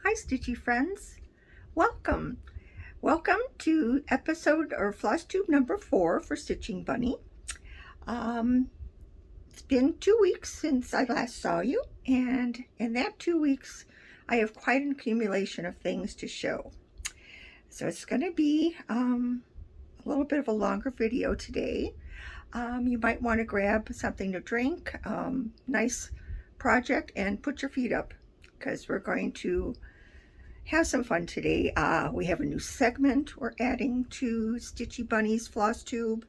Hi, Stitchy friends. Welcome. Welcome to episode or Flosstube number 4 for Stitching Bunny. It's been 2 weeks since I last saw you, and in that 2 weeks, I have quite an accumulation of things to show. So it's going to be a little bit of a longer video today. You might want to grab something to drink, nice project, and put your feet up because we're going to have some fun today. We have a new segment we're adding to Stitchy Bunny's Flosstube.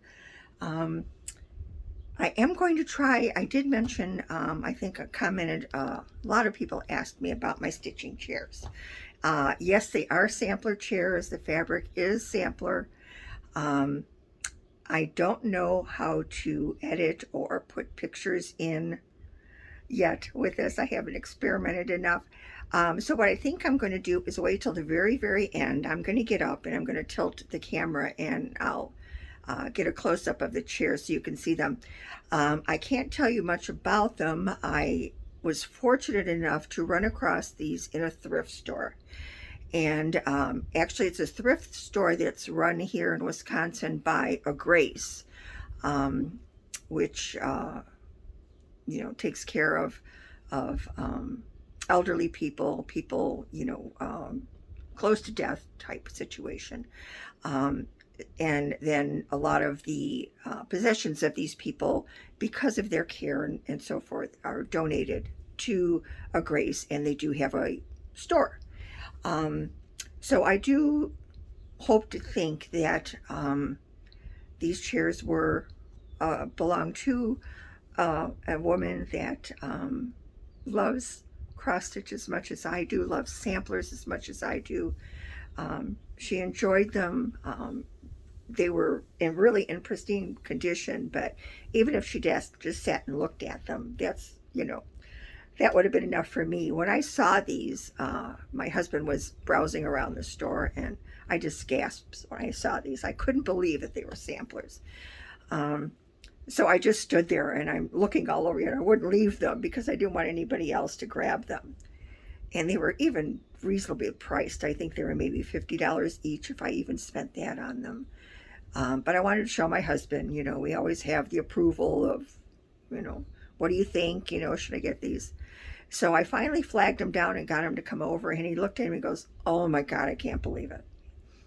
I am going to try, I did mention, I think I commented, a lot of people asked me about my stitching chairs. Yes, they are sampler chairs. The fabric is sampler. I don't know how to edit or put pictures in yet with this. I haven't experimented enough. So what I think I'm going to do is wait till the very, very end. I'm going to get up and I'm going to tilt the camera and I'll get a close-up of the chair so you can see them. I can't tell you much about them. I was fortunate enough to run across these in a thrift store. And actually it's a thrift store that's run here in Wisconsin by a Grace, which takes care of elderly people, close to death type situation. And then a lot of the possessions of these people, because of their care and so forth, are donated to a Grace, and they do have a store. So I do hope to think that these chairs were belong to a woman that loves cross stitch as much as I do, loves samplers as much as I do. She enjoyed them. They were really in pristine condition, but even if she just sat and looked at them, that's, that would have been enough for me. When I saw these, my husband was browsing around the store, and I just gasped when I saw these. I couldn't believe that they were samplers. So I just stood there and I'm looking all over, and I wouldn't leave them because I didn't want anybody else to grab them. And they were even reasonably priced. I think they were maybe $50 each if I even spent that on them. But I wanted to show my husband, we always have the approval of, what do you think? Should I get these? So I finally flagged him down and got him to come over, and he looked at me and goes, "Oh my God, I can't believe it."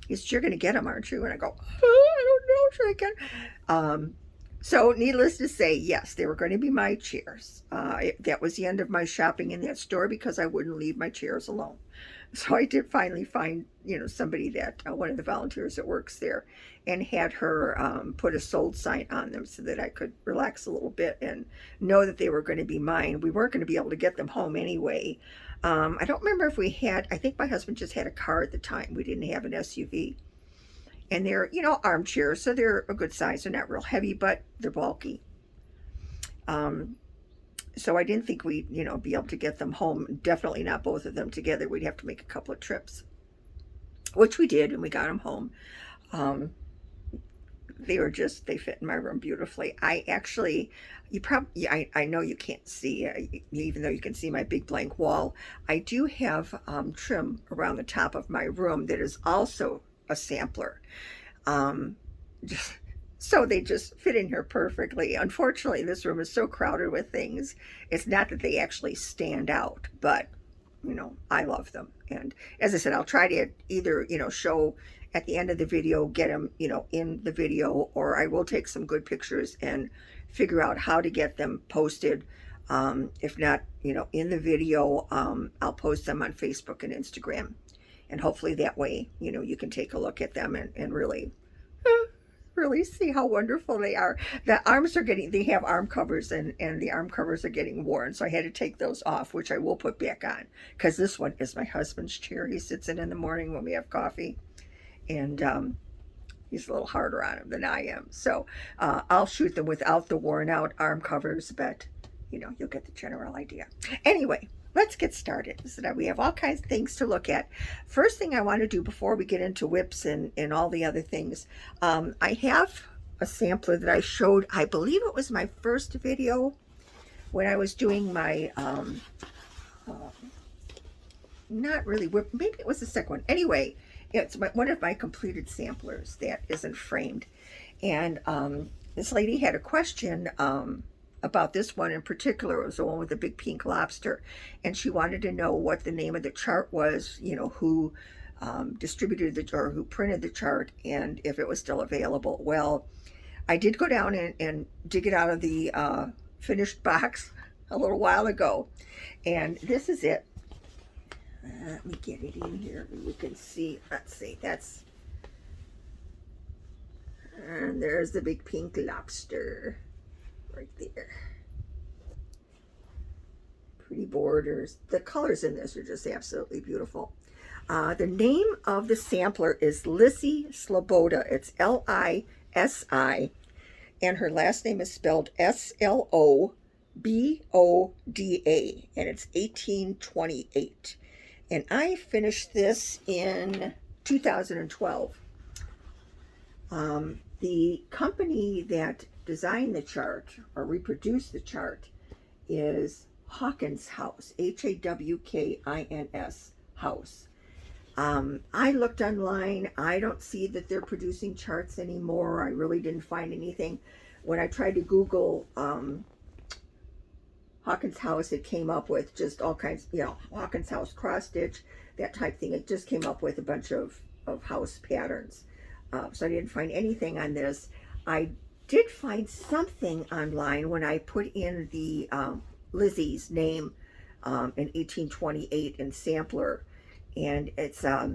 He said, "You're going to get them, aren't you?" And I go, I don't know, should I get them? So needless to say, yes, they were going to be my chairs. That was the end of my shopping in that store because I wouldn't leave my chairs alone. So I did finally find, somebody that, one of the volunteers that works there, and had her put a sold sign on them so that I could relax a little bit and know that they were going to be mine. We weren't going to be able to get them home anyway. I don't remember if we had, I think my husband just had a car at the time. We didn't have an SUV. And they're, armchairs, so they're a good size. They're not real heavy, but they're bulky. So I didn't think we'd, be able to get them home. Definitely not both of them together. We'd have to make a couple of trips, which we did, and we got them home. They fit in my room beautifully. I actually, I know you can't see, even though you can see my big blank wall. I do have trim around the top of my room that is also a sampler. So they just fit in here perfectly. Unfortunately, this room is so crowded with things. It's not that they actually stand out, but I love them. And as I said, I'll try to either, show at the end of the video, get them, in the video, or I will take some good pictures and figure out how to get them posted. If not, in the video, I'll post them on Facebook and Instagram. And hopefully that way, you can take a look at them and really see how wonderful they are. The arms are they have arm covers, and the arm covers are getting worn. So I had to take those off, which I will put back on, because this one is my husband's chair. He sits in the morning when we have coffee, and he's a little harder on him than I am. So I'll shoot them without the worn out arm covers, but you'll get the general idea. Anyway, let's get started. So that we have all kinds of things to look at. First thing I want to do before we get into whips and all the other things, I have a sampler that I showed, I believe it was my first video when I was doing my not really, maybe it was the second one. Anyway, it's one of my completed samplers that isn't framed. And this lady had a question about this one in particular. It was the one with the big pink lobster. And she wanted to know what the name of the chart was, you know, who distributed the or who printed the chart, and if it was still available. Well, I did go down and dig it out of the finished box a little while ago. And this is it. Let me get it in here. You can see, let's see, that's, and there's the big pink lobster right there. Pretty borders. The colors in this are just absolutely beautiful. The name of the sampler is Lizzie Sloboda. It's Lisi, and her last name is spelled Sloboda, and it's 1828. And I finished this in 2012. The company that designed the chart or reproduced the chart is Hawkins House, Hawkins House. I looked online. I don't see that they're producing charts anymore. I really didn't find anything. When I tried to Google Hawkins House, it came up with just all kinds, you know, Hawkins House cross stitch, that type thing. It just came up with a bunch of house patterns. So I didn't find anything on this. I did find something online when I put in the Lizzie's name in 1828 in sampler, and it's a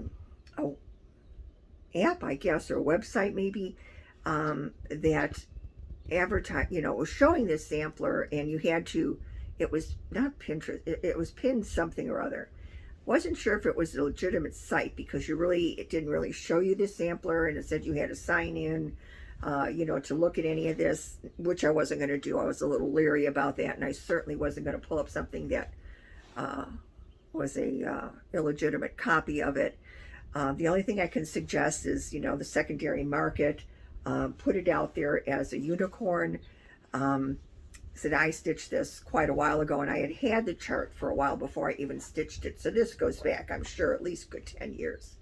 app, I guess, or a website maybe, that advertise, you know, was showing this sampler, and you had to, it was not Pinterest, it was pinned something or other. Wasn't sure if it was a legitimate site, because it didn't really show you the sampler, and it said you had to sign in, you know, to look at any of this, which I wasn't going to do. I was a little leery about that, and I certainly wasn't going to pull up something that was a illegitimate copy of it. The only thing I can suggest is, you know, the secondary market, put it out there as a unicorn. Said I stitched this quite a while ago, and I had the chart for a while before I even stitched it. So this goes back, I'm sure, at least good 10 years.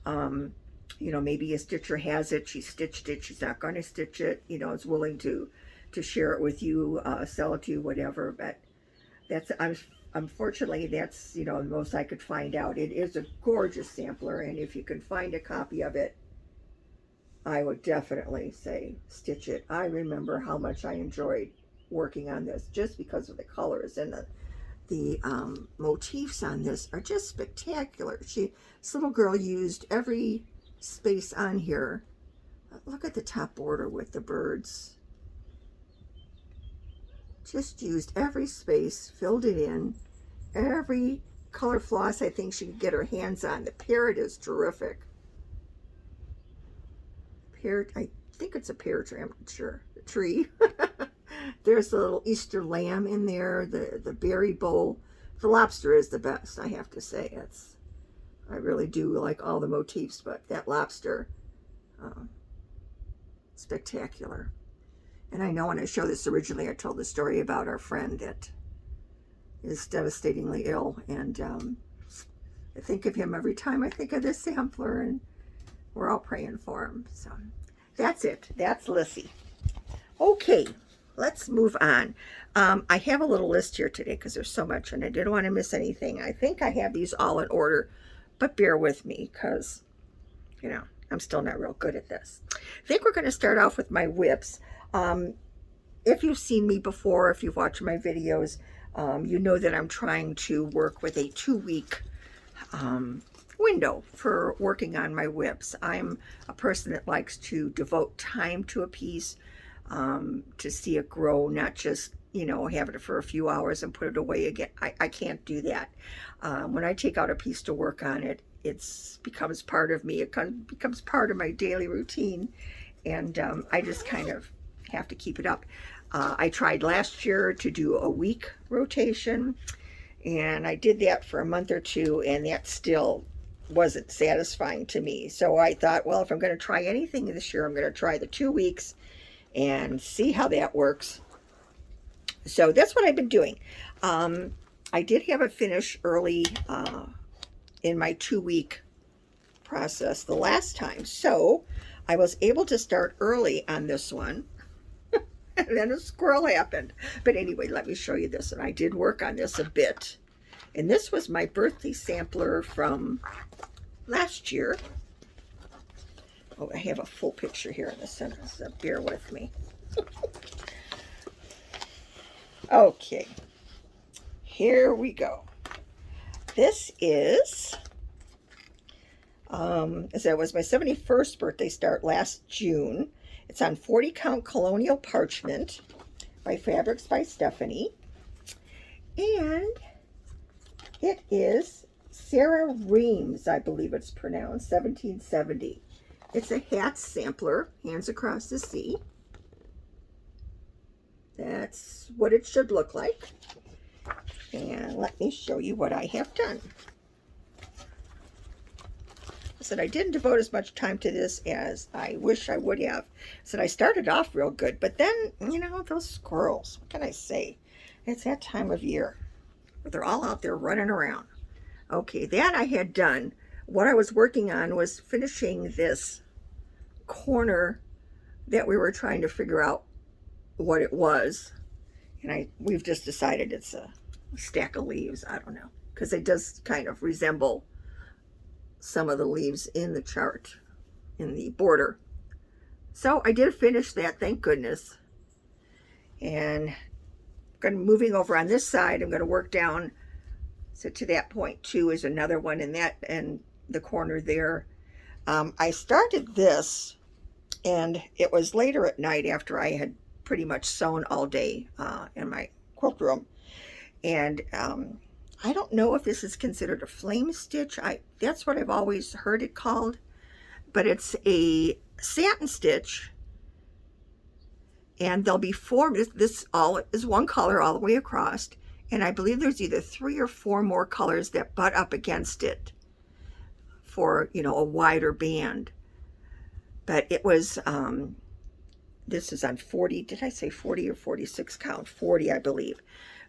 You know, maybe a stitcher has it, she stitched it, she's not going to stitch it, you know, is willing to share it with you, sell it to you, whatever. But that's, unfortunately, that's, you know, the most I could find out. It is a gorgeous sampler, and if you can find a copy of it, I would definitely say stitch it. I remember how much I enjoyed working on this, just because of the colors, and the motifs on this are just spectacular. This little girl used every space on here. Look at the top border with the birds. Just used every space, filled it in. Every color floss I think she could get her hands on. The parrot is terrific. Parrot, I think it's a parrot tree, I'm not sure. The tree. There's a little Easter lamb in there, the berry bowl. The lobster is the best, I have to say. I really do like all the motifs, but that lobster, spectacular. And I know when I showed this originally, I told the story about our friend that is devastatingly ill, and I think of him every time I think of this sampler, and we're all praying for him. So that's it. That's Lizzie. Okay. Let's move on. I have a little list here today because there's so much, and I didn't want to miss anything. I think I have these all in order, but bear with me because, you know, I'm still not real good at this. I think we're going to start off with my whips. If you've seen me before, if you've watched my videos, you know that I'm trying to work with a 2-week window for working on my whips. I'm a person that likes to devote time to a piece, to see it grow, not just, you know, have it for a few hours and put it away again. I can't do that. When I take out a piece to work on it, it becomes part of me. It becomes part of my daily routine, and I just kind of have to keep it up. I tried last year to do a week rotation, and I did that for a month or two, and that still wasn't satisfying to me. So I thought, well, if I'm going to try anything this year, I'm going to try the 2 weeks and see how that works. So that's what I've been doing. I did have it finish early in my 2-week process the last time. So I was able to start early on this one. And then a squirrel happened. But anyway, let me show you this. And I did work on this a bit. And this was my birthday sampler from last year. Oh, I have a full picture here in the center, so bear with me. Okay, here we go. This is, as it was my 71st birthday start last June. It's on 40 count colonial parchment by Fabrics by Stephanie. And it is Sarah Reams, I believe it's pronounced, 1770. It's a hat sampler, Hands Across the Sea. That's what it should look like. And let me show you what I have done. I said I didn't devote as much time to this as I wish I would have. I said I started off real good, but then, you know, those squirrels, what can I say? It's that time of year where they're all out there running around. Okay, that I had done. What I was working on was finishing this corner that we were trying to figure out what it was. And we've just decided it's a stack of leaves. I don't know, because it does kind of resemble some of the leaves in the chart, in the border. So I did finish that, thank goodness. And moving over on this side, I'm going to work down. So to that point too is another one in that, and the corner there. I started this, and it was later at night after I had pretty much sewn all day in my quilt room. And I don't know if this is considered a flame stitch. That's what I've always heard it called. But it's a satin stitch. And there'll be 4, this all is one color all the way across. And I believe there's either 3 or 4 more colors that butt up against it for, you know, a wider band. But it was, this is on 40, did I say 40 or 46 count? 40, I believe.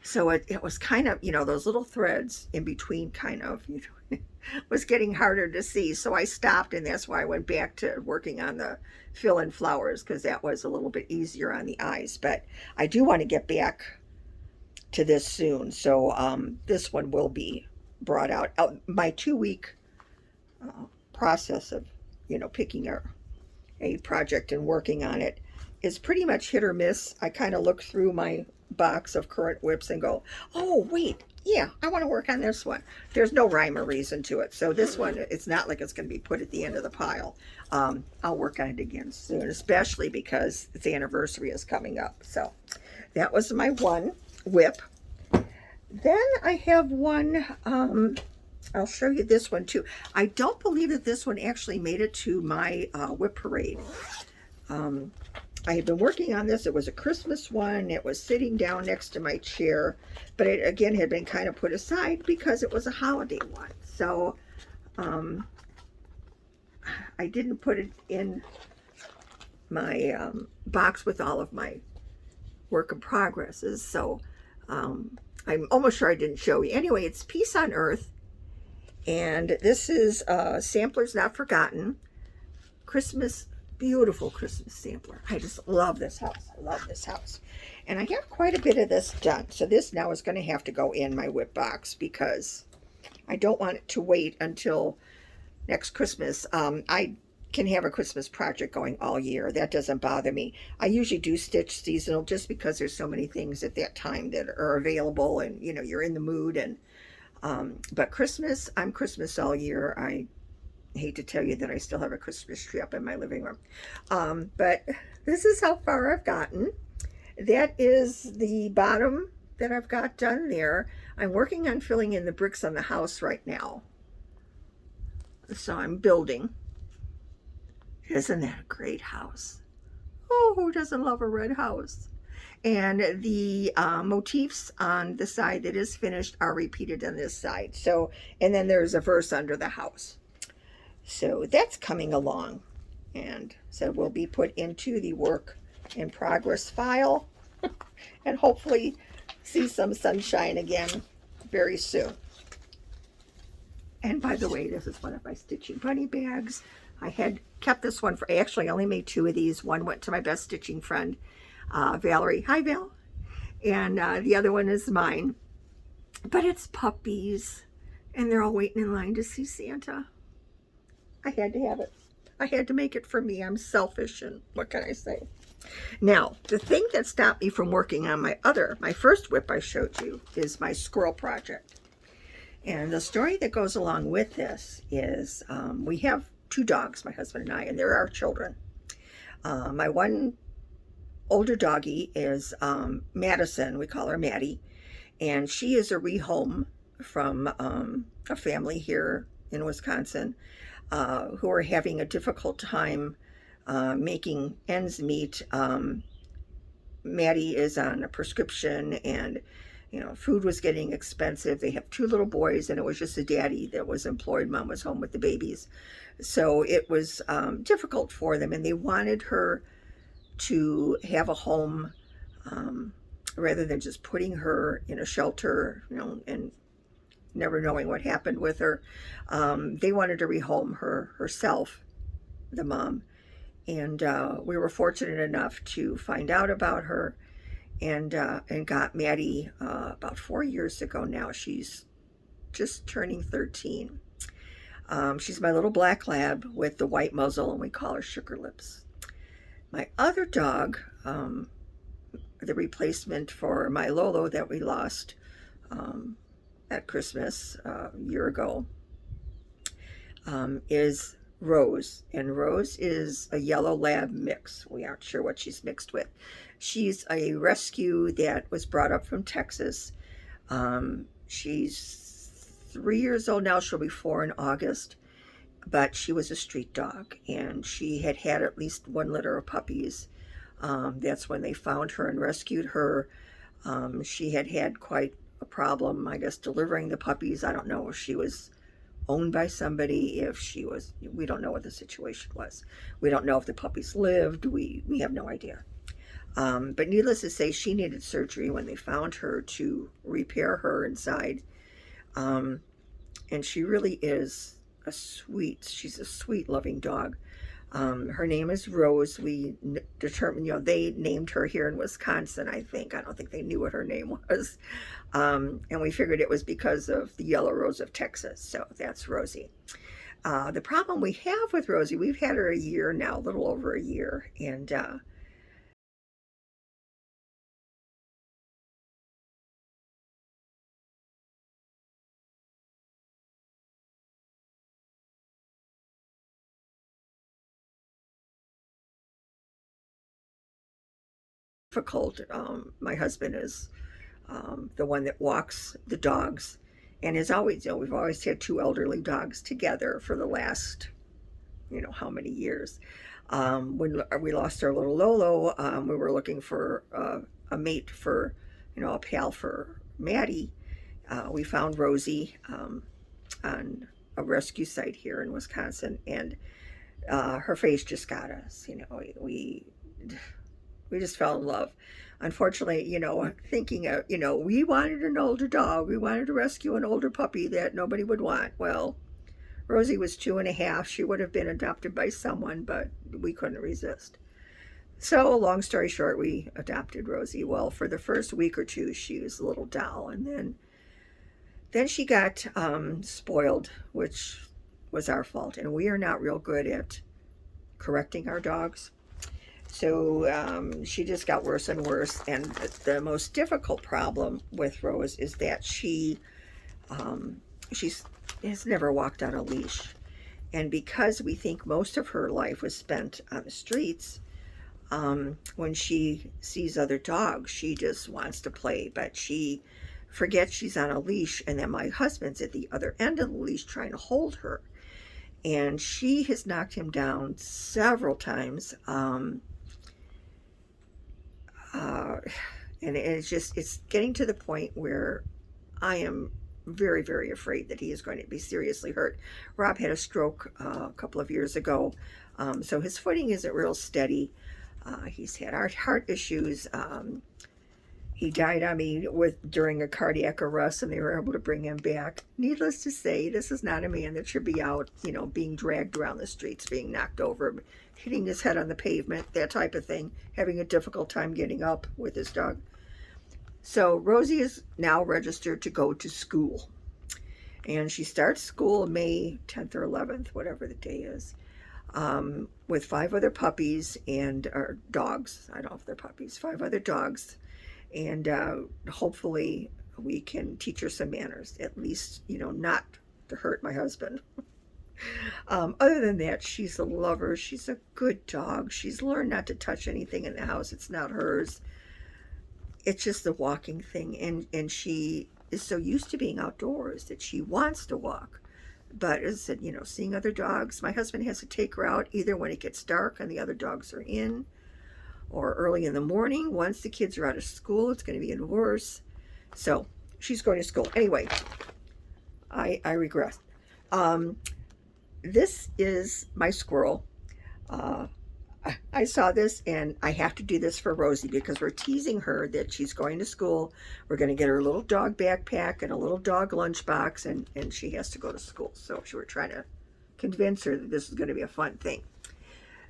So it was kind of, you know, those little threads in between kind of, you know, was getting harder to see. So I stopped, and that's why I went back to working on the fill-in flowers, because that was a little bit easier on the eyes. But I do want to get back to this soon. So this one will be brought out. My 2-week process of, you know, picking a project and working on it is pretty much hit or miss. I kind of look through my box of current whips and go, oh wait, yeah, I want to work on this one. There's no rhyme or reason to it. So this one, it's not like it's going to be put at the end of the pile. I'll work on it again soon, especially because its anniversary is coming up. So that was my one whip. Then I have one, I'll show you this one too. I don't believe that this one actually made it to my whip parade. I had been working on this. It was a Christmas one. It was sitting down next to my chair, but it again had been kind of put aside because it was a holiday one. So I didn't put it in my box with all of my work in progresses. So I'm almost sure I didn't show you. Anyway, it's Peace on Earth. And this is Samplers Not Forgotten. Christmas, beautiful Christmas sampler. I just love this house. I love this house. And I have quite a bit of this done. So this now is going to have to go in my whip box because I don't want it to wait until next Christmas. I can have a Christmas project going all year. That doesn't bother me. I usually do stitch seasonal just because there's so many things at that time that are available, and you know, you're in the mood. And but Christmas, I'm Christmas all year. I hate to tell you that I still have a Christmas tree up in my living room. But this is how far I've gotten. That is the bottom that I've got done there. I'm working on filling in the bricks on the house right now. So I'm building. Isn't that a great house? Oh, who doesn't love a red house? And the motifs on the side that is finished are repeated on this side. So, and then there's a verse under the house. So that's coming along. And so will be put into the work in progress file and hopefully see some sunshine again very soon. And by the way, this is one of my stitching bunny bags. I had kept this one for, actually I only made 2 of these. One went to my best stitching friend, Valerie. Hi, Val. And the other one is mine. But it's puppies, and they're all waiting in line to see Santa. I had to have it. I had to make it for me. I'm selfish, and what can I say? Now, the thing that stopped me from working on my first whip I showed you is my squirrel project. And the story that goes along with this is we have 2 dogs, my husband and I, and they're our children. My one older doggie is Madison. We call her Maddie. And she is a rehome from a family here in Wisconsin who are having a difficult time making ends meet. Maddie is on a prescription, and food was getting expensive. They have 2 little boys, and it was just a daddy that was employed. Mom was home with the babies. So it was difficult for them, and they wanted her to have a home rather than just putting her in a shelter, and never knowing what happened with her. They wanted to rehome her herself, the mom. And we were fortunate enough to find out about her and got Maddie about 4 years ago now. She's just turning 13. She's my little black lab with the white muzzle, and we call her Sugar Lips. My other dog, the replacement for my Lolo that we lost at Christmas a year ago, is Rose. And Rose is a yellow lab mix. We aren't sure what she's mixed with. She's a rescue that was brought up from Texas. She's 3 years old now. She'll be 4 in August. But she was a street dog, and she had had at least 1 litter of puppies. That's when they found her and rescued her. She had had quite a problem, I guess, delivering the puppies. I don't know if she was owned by somebody, we don't know what the situation was. We don't know if the puppies lived. We have no idea. But needless to say, she needed surgery when they found her to repair her inside. And she really is she's a sweet, loving dog. Her name is Rose. We determined, they named her here in Wisconsin, I think. I don't think they knew what her name was. And we figured it was because of the yellow rose of Texas. So that's Rosie. The problem we have with Rosie, we've had her a year now, a little over a year. And difficult. My husband is the one that walks the dogs, and is always, we've always had 2 elderly dogs together for the last, how many years. When we lost our little Lolo, we were looking for a mate for, a pal for Maddie. We found Rosie on a rescue site here in Wisconsin, and her face just got us. We just fell in love. Unfortunately, thinking of, we wanted an older dog. We wanted to rescue an older puppy that nobody would want. Well, Rosie was 2.5. She would have been adopted by someone, but we couldn't resist. So, long story short, we adopted Rosie. Well, for the first week or 2, she was a little doll, and then she got spoiled, which was our fault. And we are not real good at correcting our dogs. So she just got worse and worse. And the most difficult problem with Rose is that she has never walked on a leash. And because we think most of her life was spent on the streets, when she sees other dogs, she just wants to play. But she forgets she's on a leash, and then my husband's at the other end of the leash trying to hold her. And she has knocked him down several times. And it's getting to the point where I am very, very afraid that he is going to be seriously hurt. Rob had a stroke a couple of years ago, so his footing isn't real steady. He's had heart issues. He died on me during a cardiac arrest, and they were able to bring him back. Needless to say, this is not a man that should be out, being dragged around the streets, being knocked over, hitting his head on the pavement, that type of thing, having a difficult time getting up with his dog. So Rosie is now registered to go to school. And she starts school May 10th or 11th, whatever the day is, with 5 other puppies or dogs. I don't know if they're puppies, 5 other dogs. And hopefully we can teach her some manners, at least, not to hurt my husband. Other than that, she's a lover. She's a good dog. She's learned not to touch anything in the house. It's not hers. It's just the walking thing. And she is so used to being outdoors that she wants to walk. But as I said, seeing other dogs, my husband has to take her out either when it gets dark and the other dogs are in, or early in the morning. Once the kids are out of school, it's going to be even worse. So she's going to school. Anyway, I regress. This is my squirrel. I saw this, and I have to do this for Rosie because we're teasing her that she's going to school. We're going to get her a little dog backpack and a little dog lunchbox, and she has to go to school. So we're trying to convince her that this is going to be a fun thing.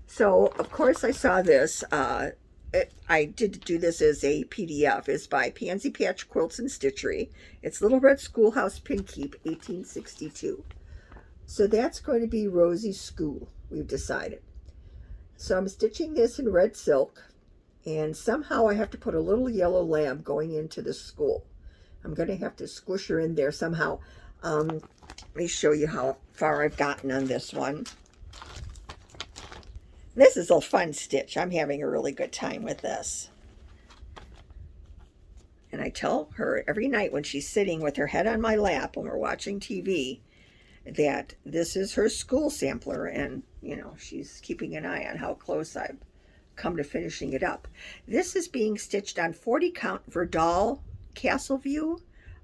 So, of course, I saw this. I did do this as a PDF. It's by Pansy Patch Quilts and Stitchery. It's Little Red Schoolhouse Pin Keep, 1862. So that's going to be Rosie's school, we've decided. So I'm stitching this in red silk, and somehow I have to put a little yellow lamb going into the school. I'm going to have to squish her in there somehow. Let me show you how far I've gotten on this one. This is a fun stitch. I'm having a really good time with this. And I tell her every night when she's sitting with her head on my lap when we're watching TV that this is her school sampler, and she's keeping an eye on how close I've come to finishing it up. This is being stitched on 40 count Verdal Castle View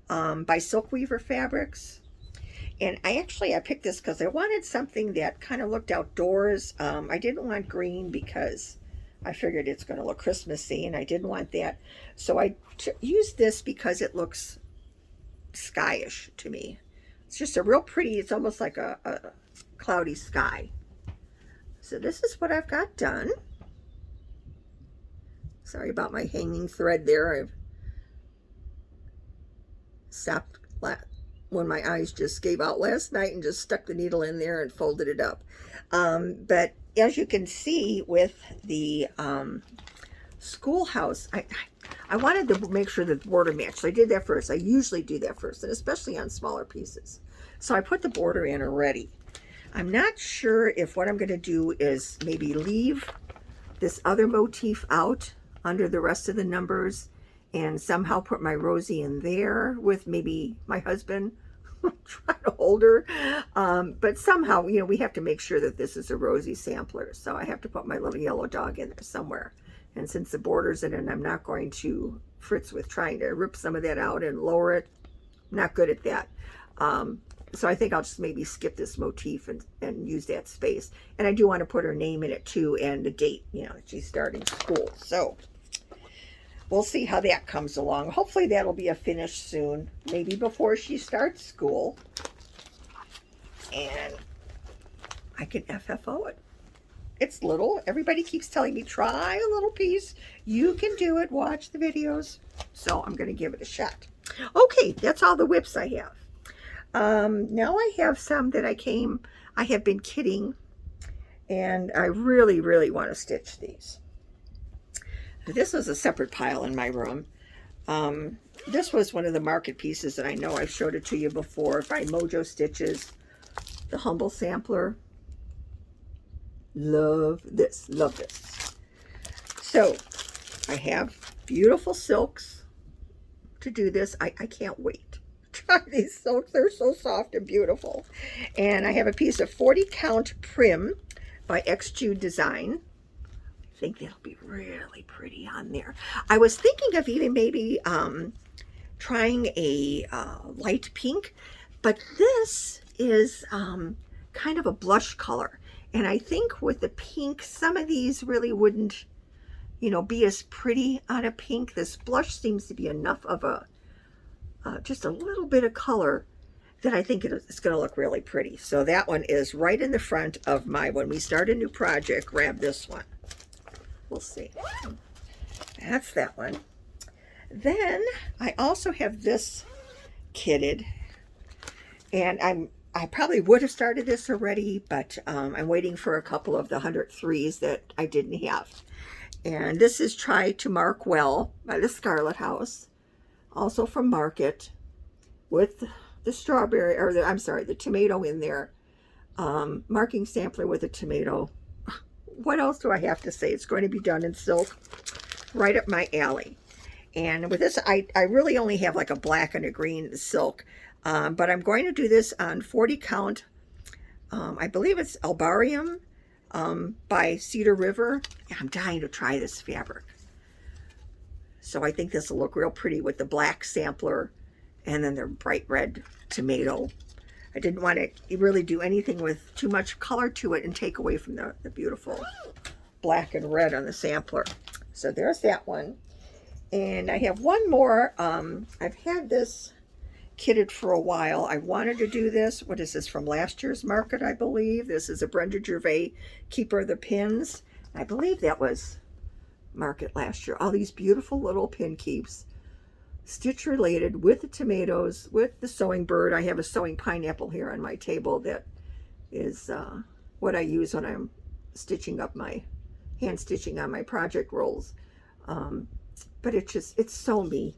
by Silk Weaver Fabrics. And I picked this because I wanted something that kind of looked outdoors. I didn't want green because I figured it's going to look Christmassy, and I didn't want that. So I used this because it looks skyish to me. It's just a real pretty, it's almost like a cloudy sky. So this is what I've got done. Sorry about my hanging thread there. I've stopped when my eyes just gave out last night and just stuck the needle in there and folded it up. But as you can see with the schoolhouse, I wanted to make sure that the border matched. So I did that first. I usually do that first, and especially on smaller pieces. So I put the border in already. I'm not sure if what I'm going to do is maybe leave this other motif out under the rest of the numbers and somehow put my Rosie in there with maybe my husband trying to hold her. But somehow, we have to make sure that this is a Rosie sampler. So I have to put my little yellow dog in there somewhere. And since the border's in it, I'm not going to fritz with trying to rip some of that out and lower it. I'm not good at that. So I think I'll just maybe skip this motif and use that space. And I do want to put her name in it too, and the date, that she's starting school. So we'll see how that comes along. Hopefully that'll be a finish soon, maybe before she starts school. And I can FFO it. It's little. Everybody keeps telling me, try a little piece. You can do it. Watch the videos. So I'm going to give it a shot. Okay, that's all the whips I have. Now I have some that I have been kitting, and I really, really want to stitch these. This was a separate pile in my room. This was one of the market pieces, and I know I've showed it to you before, by Mojo Stitches, the Humble Sampler. Love this, love this. So I have beautiful silks to do this. I can't wait to try these silks. They're so soft and beautiful. And I have a piece of 40 count Prim by X Jude Design. I think that'll be really pretty on there. I was thinking of even maybe trying a light pink, but this is kind of a blush color. And I think with the pink, some of these really wouldn't you know, be as pretty on a pink. This blush seems to be enough of a, just a little bit of color that I think it's going to look really pretty. So that one is right in the front of my, when we start a new project, grab this one. We'll see. That's that one. Then I also have this kitted, and I probably would have started this already, but I'm waiting for a couple of the 103s that I didn't have. And this is Try to Mark Well by the Scarlet House, also from Market, with the strawberry, or the, I'm sorry, the tomato in there. Marking sampler with a tomato. What else do I have to say? It's going to be done in silk, right up my alley. And with this, I really only have like a black and a green silk, but I'm going to do this on 40 count. I believe it's Albarium by Cedar River. I'm dying to try this fabric. So I think this will look real pretty with the black sampler and then the bright red tomato. I didn't want to really do anything with too much color to it and take away from the beautiful black and red on the sampler. So there's that one. And I have one more. I've had this kitted for a while. I wanted to do this. What is this, from last year's market, I believe? This is a Brenda Gervais Keeper of the Pins. I believe that was market last year. All these beautiful little pin keeps, stitch related, with the tomatoes, with the sewing bird. I have a sewing pineapple here on my table that is what I use when I'm stitching up my, hand stitching on my project rolls. But it's so me.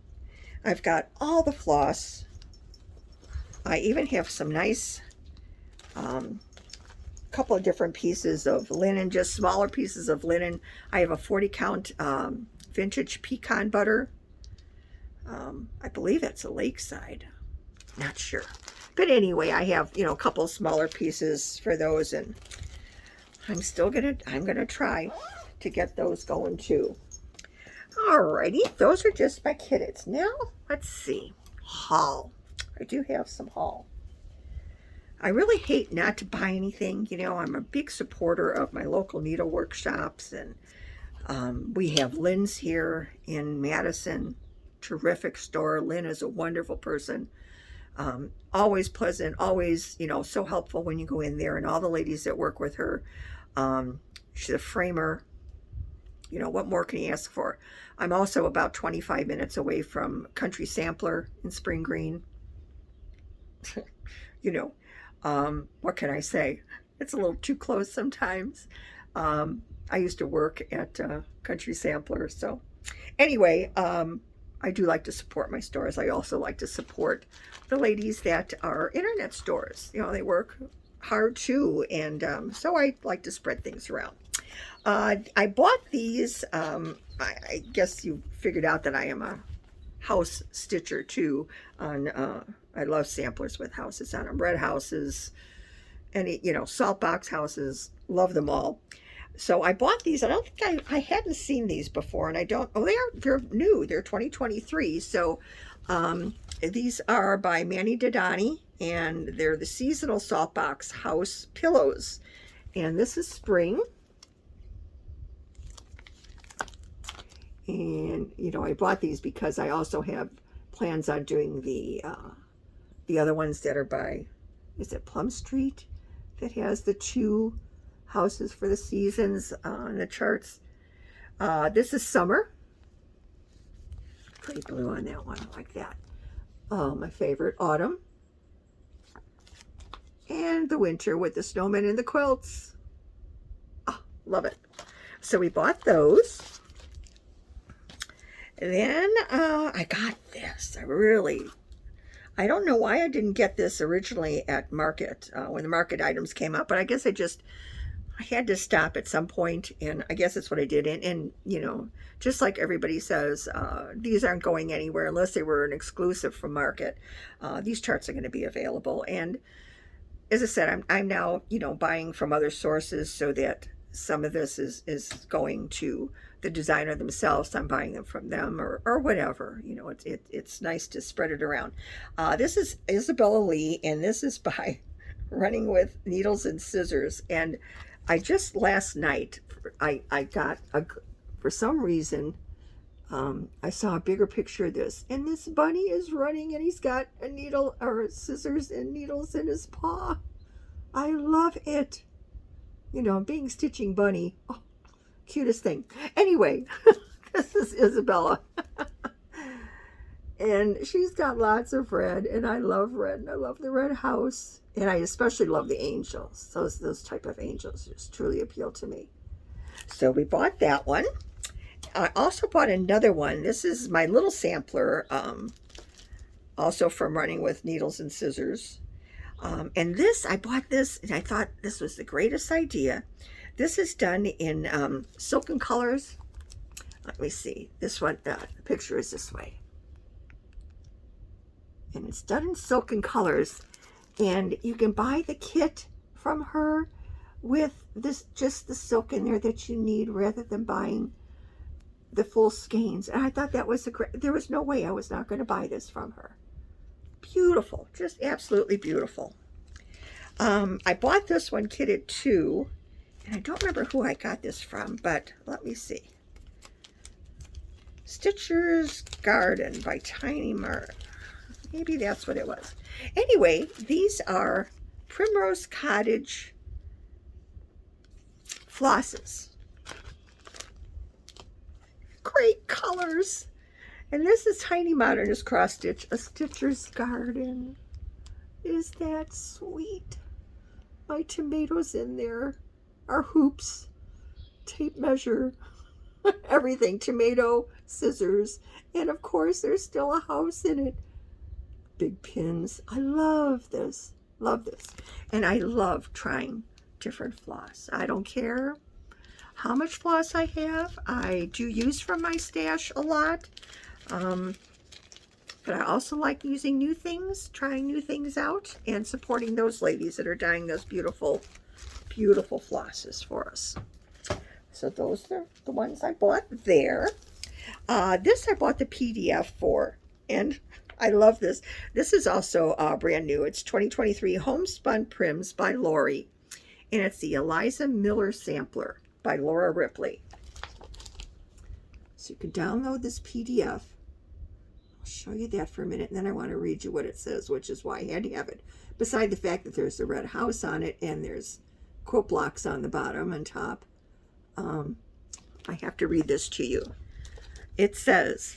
I've got all the floss. I even have some nice couple of different pieces of linen, just smaller pieces of linen. I have a 40 count vintage pecan butter. I believe it's a Lakeside, not sure. But anyway, I have, you know, a couple smaller pieces for those, and I'm gonna try to get those going too. Alrighty, those are just my kitteds. Now, let's see. Haul. I do have some haul. I really hate not to buy anything. You know, I'm a big supporter of my local needle workshops, and we have Lynn's here in Madison. Terrific store. Lynn is a wonderful person. Always pleasant, always, you know, so helpful when you go in there, and all the ladies that work with her. She's a framer. You know, what more can you ask for? I'm also about 25 minutes away from Country Sampler in Spring Green. You know, what can I say? It's a little too close sometimes. I used to work at Country Sampler, so anyway, I do like to support my stores. I also like to support the ladies that are internet stores. You know, they work hard too, and so I like to spread things around. I bought these. I guess you figured out that I am a house stitcher too. I love samplers with houses on them. Red houses, any, you know, salt box houses. Love them all. So I bought these. I don't think I hadn't seen these before, and I don't. Oh, they're new. They're 2023. So these are by Manny Dodani, and they're the seasonal salt box house pillows. And this is spring. And you know, I bought these because I also have plans on doing the other ones that are by, is it Plum Street, that has the 2 houses for the seasons on the charts. This is summer. Pretty blue on that one, like that. Oh, my favorite, autumn. And the winter with the snowmen and the quilts. Oh, love it. So we bought those. And then I got this. I don't know why I didn't get this originally at market, when the market items came out, but I guess I had to stop at some point, and I guess that's what I did. And you know, just like everybody says, these aren't going anywhere unless they were an exclusive from market. These charts are going to be available, and as I said, I'm now, you know, buying from other sources, so that some of this is going to the designer themselves. I'm buying them from them, or whatever. You know, it's nice to spread it around. This is Isabella Lee, and this is by Running with Needles and Scissors. And I just last night I got for some reason, I saw a bigger picture of this, and this bunny is running, and he's got a needle or scissors and needles in his paw. I love it. You know, being stitching bunny, oh, cutest thing. Anyway, this is Isabella. And she's got lots of red, and I love red, and I love the red house, and I especially love the angels. Those type of angels just truly appeal to me. So we bought that one. I also bought another one. This is my little sampler, also from Running with Needles and Scissors. And this, I bought this, and I thought this was the greatest idea. This is done in silken colors. Let me see. This one, the picture is this way. And it's done in silken colors, and you can buy the kit from her with this, just the silk in there that you need, rather than buying the full skeins. And I thought that was there was no way I was not going to buy this from her. Beautiful, just absolutely beautiful. I bought this one kitted too, and I don't remember who I got this from, but let me see. Stitcher's Garden by Tiny Mart. Maybe that's what it was. Anyway, these are Primrose Cottage flosses. Great colors. And this is Tiny Modernist Cross Stitch, A Stitcher's Garden. Is that sweet? My tomatoes in there are hoops, tape measure, everything. Tomato, scissors, and of course there's still a house in it. Big pins. I love this. Love this. And I love trying different floss. I don't care how much floss I have. I do use from my stash a lot. But I also like using new things, trying new things out, and supporting those ladies that are dyeing those beautiful, beautiful flosses for us. So those are the ones I bought there. This I bought the PDF for, and I love this. This is also brand new. It's 2023 Homespun Prims by Lori, and it's the Eliza Miller Sampler by Laura Ripley. So you can download this PDF. I'll show you that for a minute, and then I want to read you what it says, which is why I had to have it. Beside the fact that there's a red house on it, and there's quote blocks on the bottom and top, I have to read this to you. It says,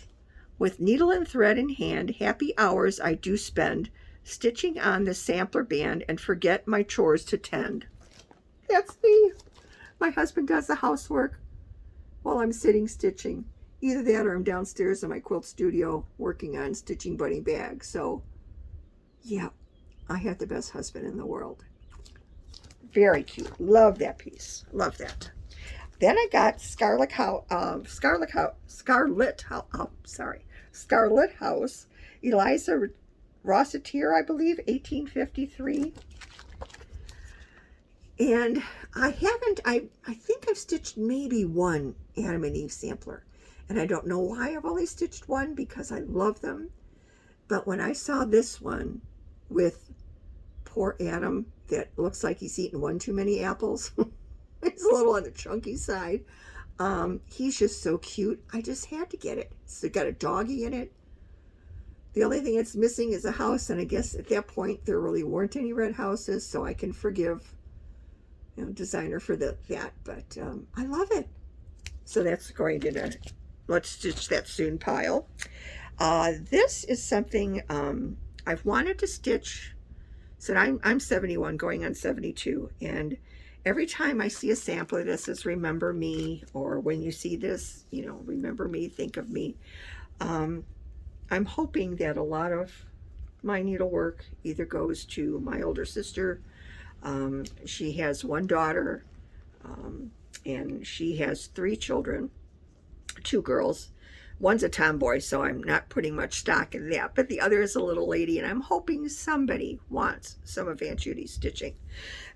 with needle and thread in hand, happy hours I do spend, stitching on the sampler band and forget my chores to tend. That's me. My husband does the housework while I'm sitting stitching. Either that or I'm downstairs in my quilt studio working on stitching bunny bags. So, yeah, I have the best husband in the world. Very cute. Love that piece. Love that. Then I got Scarlet House, Eliza Rossitier, I believe, 1853. And I think I've stitched maybe one Adam and Eve sampler. And I don't know why I've only stitched one, because I love them. But when I saw this one with poor Adam that looks like he's eaten one too many apples, he's a little on the chunky side. He's just so cute. I just had to get it. So it got a doggy in it. The only thing it's missing is a house, and I guess at that point there really weren't any red houses, so I can forgive, you know, designer for that. But I love it. So that's going to the let's stitch that soon pile. This is something I've wanted to stitch. So I'm 71 going on 72, and every time I see a sample of this, is remember me, or when you see this, you know, remember me, think of me. I'm hoping that a lot of my needlework either goes to my older sister. She has one daughter, and she has 3 children, 2 girls. One's a tomboy, so I'm not putting much stock in that, but the other is a little lady, and I'm hoping somebody wants some of Aunt Judy's stitching.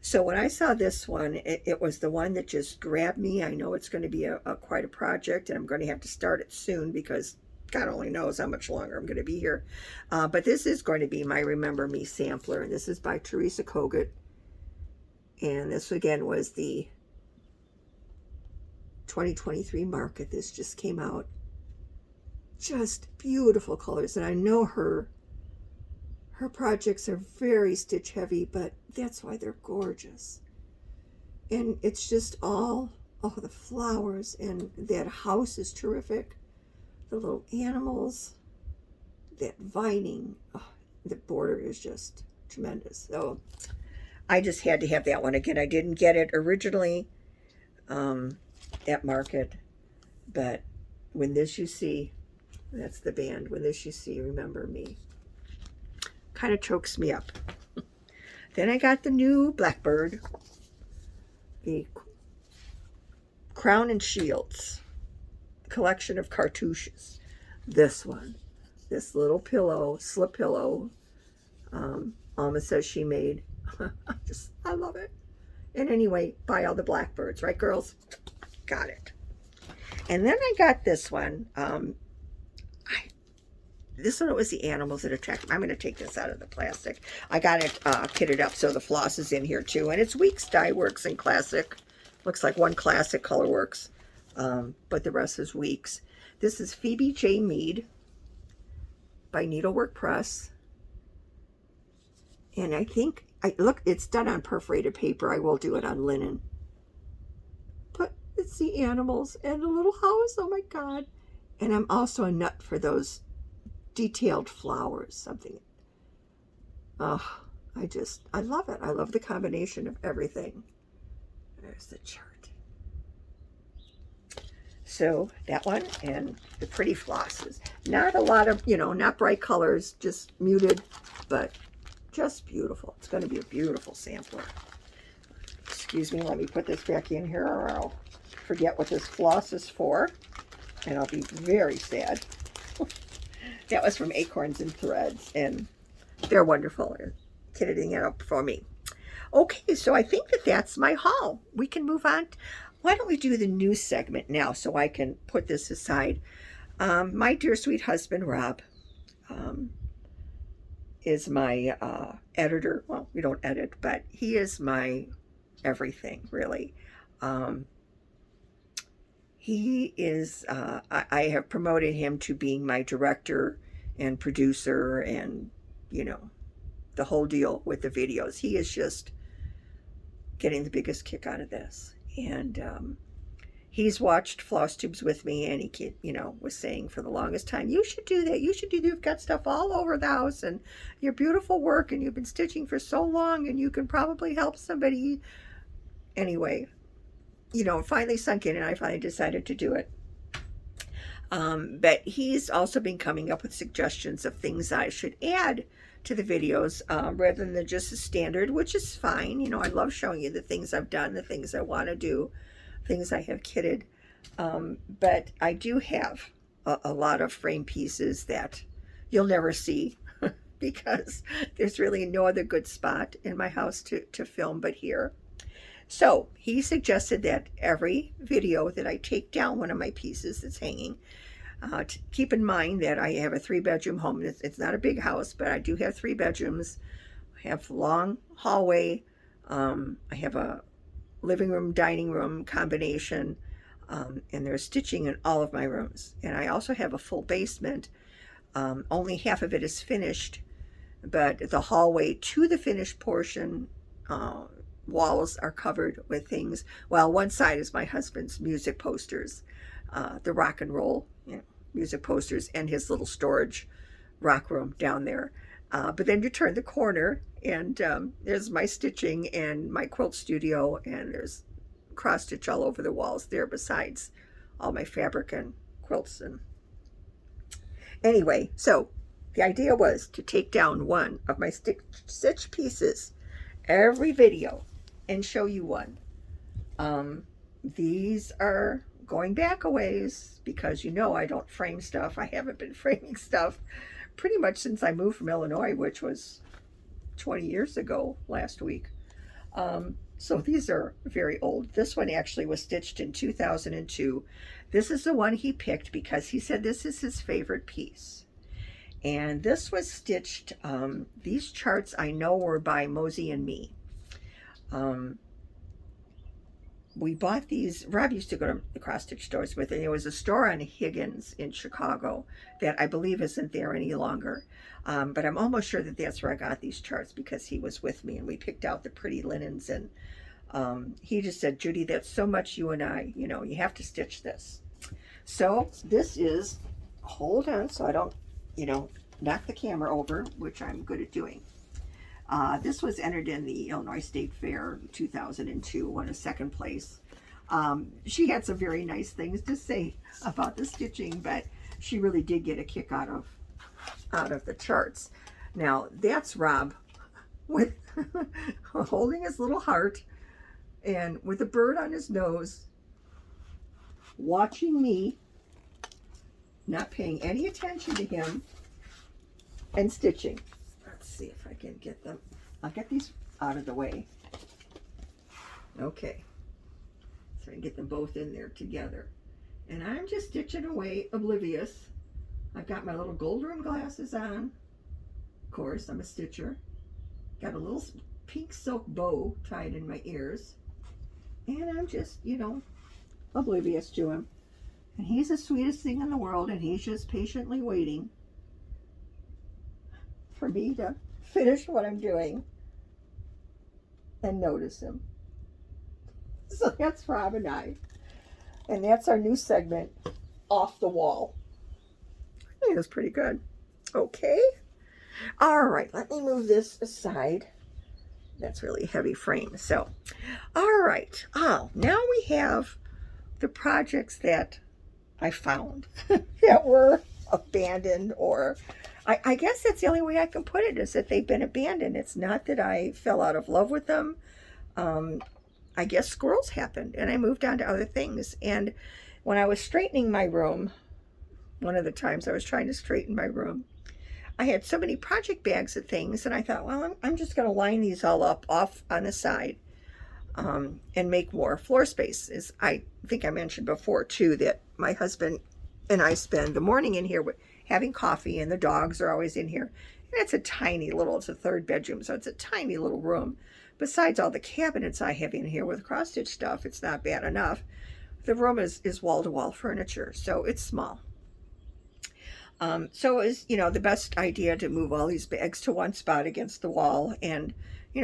So when I saw this one, it was the one that just grabbed me. I know it's going to be quite a project, and I'm going to have to start it soon, because God only knows how much longer I'm going to be here. But this is going to be my Remember Me sampler, and this is by Teresa Kogut. And this again was the 2023 market. This just came out. Just beautiful colors. And I know her projects are very stitch heavy, but that's why they're gorgeous. And it's just all, oh, the flowers, and that house is terrific. The little animals, that vining, oh, the border is just tremendous. So I just had to have that one again. I didn't get it originally at market, but When This You See, that's the band, When This You See, Remember Me. Kind of chokes me up. Then I got the new Blackbird, the Crown and Shields collection of cartouches. This one, this little pillow, slip pillow, Alma says she made. I love it. And anyway, buy all the Blackbirds, right, girls? Got it. And then I got this one. This one was the animals that attracted me. I'm going to take this out of the plastic. I got it kitted up so the floss is in here too. And it's Weeks Dye Works and Classic. Looks like one Classic Color Works, but the rest is Weeks. This is Phoebe J. Mead by Needlework Press. And I think, look, it's done on perforated paper. I will do it on linen. But it's the animals and a little house. Oh my God. And I'm also a nut for those detailed flowers. Something. Oh, I love it. I love the combination of everything. There's the chart. So that one and the pretty flosses. Not a lot of, not bright colors, just muted, but just beautiful. It's going to be a beautiful sampler. Excuse me, let me put this back in here or I'll forget what this floss is for. And I'll be very sad. That was from Acorns and Threads, and they're wonderful. They're kitting it up for me. Okay, so I think that's my haul. We can move on. Why don't we do the news segment now so I can put this aside? My dear sweet husband, Rob, is my editor. Well, we don't edit, but he is my everything, really. He is, I have promoted him to being my director and producer and, the whole deal with the videos. He is just getting the biggest kick out of this. And he's watched Flosstubes with me, and he, was saying for the longest time, you should do that. You should do that. You've got stuff all over the house and your beautiful work, and you've been stitching for so long, and you can probably help somebody. Anyway, finally sunk in, and I finally decided to do it. But he's also been coming up with suggestions of things I should add to the videos rather than just a standard, which is fine. I love showing you the things I've done, the things I want to do, things I have kitted. But I do have a lot of frame pieces that you'll never see because there's really no other good spot in my house to film but here. So he suggested that every video that I take down one of my pieces that's hanging, to keep in mind that I have a 3-bedroom home. It's not a big house, but I do have 3 bedrooms. I have a long hallway. I have a living room, dining room combination, and there's stitching in all of my rooms. And I also have a full basement. Only half of it is finished, but the hallway to the finished portion, walls are covered with things. Well, one side is my husband's music posters, the rock and roll music posters, and his little storage rock room down there. But then you turn the corner and there's my stitching and my quilt studio, and there's cross stitch all over the walls there besides all my fabric and quilts. And anyway, so the idea was to take down one of my stitch pieces every video and show you one. These are going back a ways because I don't frame stuff. I haven't been framing stuff pretty much since I moved from Illinois, which was 20 years ago last week. So these are very old. This one actually was stitched in 2002. This is the one he picked because he said this is his favorite piece. And this was stitched, these charts I know were by Mosey and Me. we bought these. Rob used to go to the cross stitch stores with, and there was a store on Higgins in Chicago that I believe isn't there any longer. But I'm almost sure that that's where I got these charts, because he was with me and we picked out the pretty linens. And he just said, Judy, that's so much you and I, you have to stitch this. So this is, hold on so I don't, knock the camera over, which I'm good at doing. This was entered in the Illinois State Fair 2002, won a second place. She had some very nice things to say about the stitching, but she really did get a kick out of the charts. Now that's Rob with holding his little heart and with a bird on his nose, watching me, not paying any attention to him, and stitching. Let's see if I can get them. I'll get these out of the way. Okay. So I can get them both in there together. And I'm just stitching away, oblivious. I've got my little gold rimmed glasses on. Of course, I'm a stitcher. Got a little pink silk bow tied in my ears. And I'm just, oblivious to him. And he's the sweetest thing in the world, and he's just patiently waiting for me to finish what I'm doing and notice him. So that's Rob and I. And that's our new segment, Off the Wall. I think that's pretty good. Okay. All right, let me move this aside. That's really heavy frame. So, all right. Oh, now we have the projects that I found that were abandoned, or I guess that's the only way I can put it, is that they've been abandoned. It's not that I fell out of love with them. I guess squirrels happened and I moved on to other things. And when I was straightening my room, one of the times I was trying to straighten my room, I had so many project bags of things, and I thought, well, I'm just going to line these all up off on the side and make more floor space. As I think I mentioned before, too, that my husband and I spend the morning in here having coffee, and the dogs are always in here. And it's a tiny little, it's a third bedroom, so it's a tiny little room. Besides all the cabinets I have in here with cross-stitch stuff, it's not bad enough. The room is wall-to-wall furniture, so it's small. So it was, the best idea to move all these bags to one spot against the wall, and,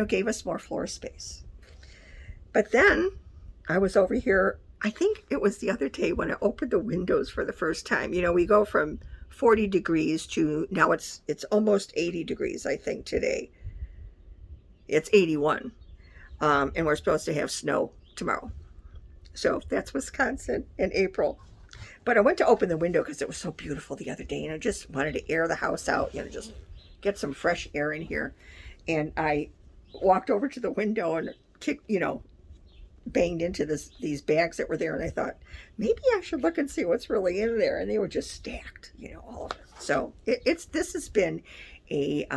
gave us more floor space. But then I was over here, I think it was the other day when I opened the windows for the first time. We go from 40 degrees to now it's almost 80 degrees, I think, today. It's 81. And we're supposed to have snow tomorrow. So that's Wisconsin in April. But I went to open the window because it was so beautiful the other day, and I just wanted to air the house out, just get some fresh air in here. And I walked over to the window and kicked, banged into these bags that were there, and I thought, maybe I should look and see what's really in there. And they were just stacked, all of it. So this has been a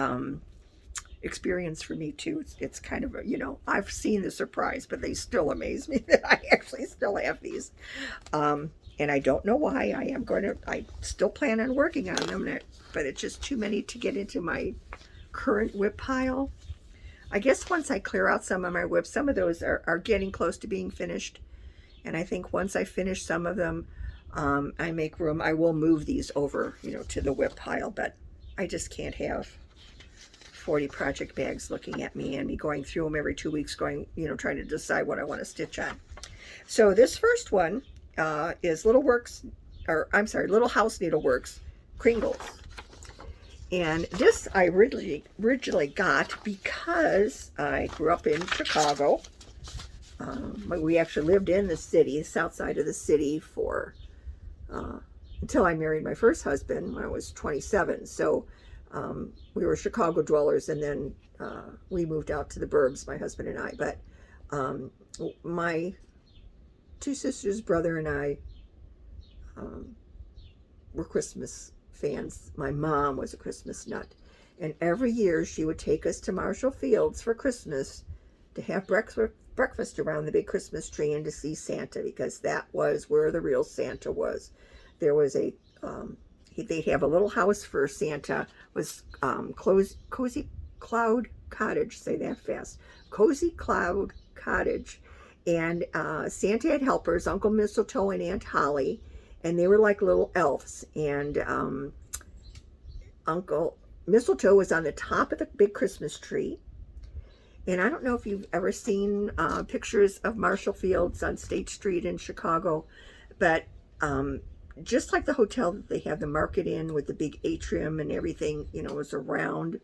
experience for me too. It's kind of a, I've seen the surprise, but they still amaze me that I actually still have these. And I don't know why. I still plan on working on them, but it's just too many to get into my current whip pile. I guess once I clear out some of my whips, some of those are getting close to being finished. And I think once I finish some of them, I make room. I will move these over, to the whip pile, but I just can't have 40 project bags looking at me and me going through them every 2 weeks, trying to decide what I want to stitch on. So this first one is Little House Needleworks Kringles. And this I originally got because I grew up in Chicago. We actually lived in the city, south side of the city, for until I married my first husband when I was 27. So we were Chicago dwellers, and then we moved out to the burbs, my husband and I. But my two sisters, brother, and I were Christmas fans. My mom was a Christmas nut, and every year she would take us to Marshall Fields for Christmas to have breakfast around the big Christmas tree and to see Santa, because that was where the real Santa was. There was they'd have a little house for Santa, was Cozy Cloud Cottage, say that fast, Cozy Cloud Cottage, And Santa had helpers, Uncle Mistletoe and Aunt Holly, and they were like little elves. And Uncle Mistletoe was on the top of the big Christmas tree. And I don't know if you've ever seen pictures of Marshall Fields on State Street in Chicago, but just like the hotel that they have the market in with the big atrium and everything, you know, is around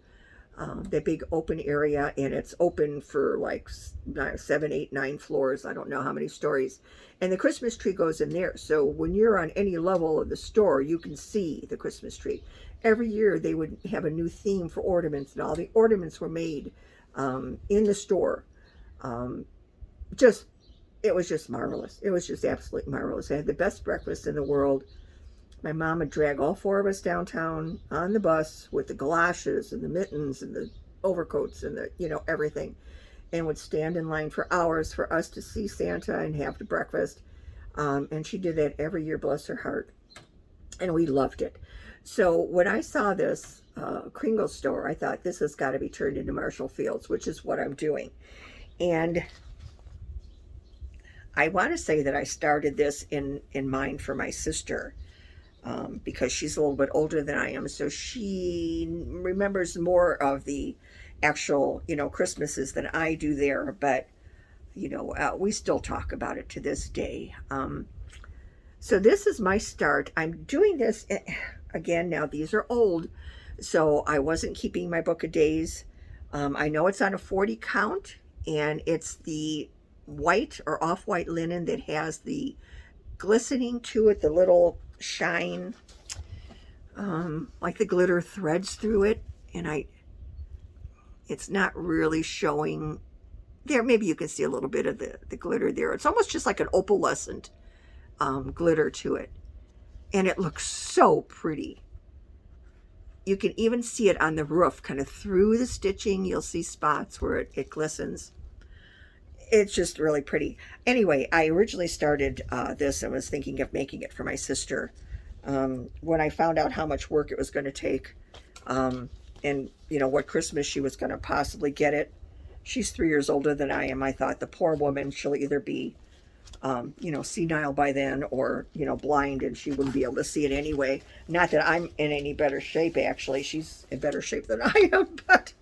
the big open area, and it's open for like 7, 8, 9 floors. I don't know how many stories. And the Christmas tree goes in there. So when you're on any level of the store, you can see the Christmas tree. Every year they would have a new theme for ornaments, and all the ornaments were made in the store. It was just marvelous. It was just absolutely marvelous. I had the best breakfast in the world. My mom would drag all 4 of us downtown on the bus with the galoshes and the mittens and the overcoats and the, you know, everything, and would stand in line for hours for us to see Santa and have the breakfast. And she did that every year, bless her heart. And we loved it. So when I saw this Kringle store, I thought this has got to be turned into Marshall Fields, which is what I'm doing. And I want to say that I started this in mind for my sister. Because she's a little bit older than I am, so she remembers more of the actual, you know, Christmases than I do there. But, you know, we still talk about it to this day. So this is my start. I'm doing this again now. These are old, so I wasn't keeping my book of days. I know it's on a 40 count, and it's the white or off-white linen that has the glistening to it, the little shine, like the glitter threads through it, and it's not really showing there. Maybe you can see a little bit of the glitter there. It's almost just like an opalescent glitter to it, and it looks so pretty. You can even see it on the roof, kind of through the stitching. You'll see spots where it glistens. It's just really pretty. Anyway, I originally started this and was thinking of making it for my sister. When I found out how much work it was going to take, and you know what Christmas she was going to possibly get it. She's 3 years older than I am. I thought, the poor woman, she'll either be you know, senile by then, or, you know, blind, and she wouldn't be able to see it anyway. Not that I'm in any better shape, actually. She's in better shape than I am, but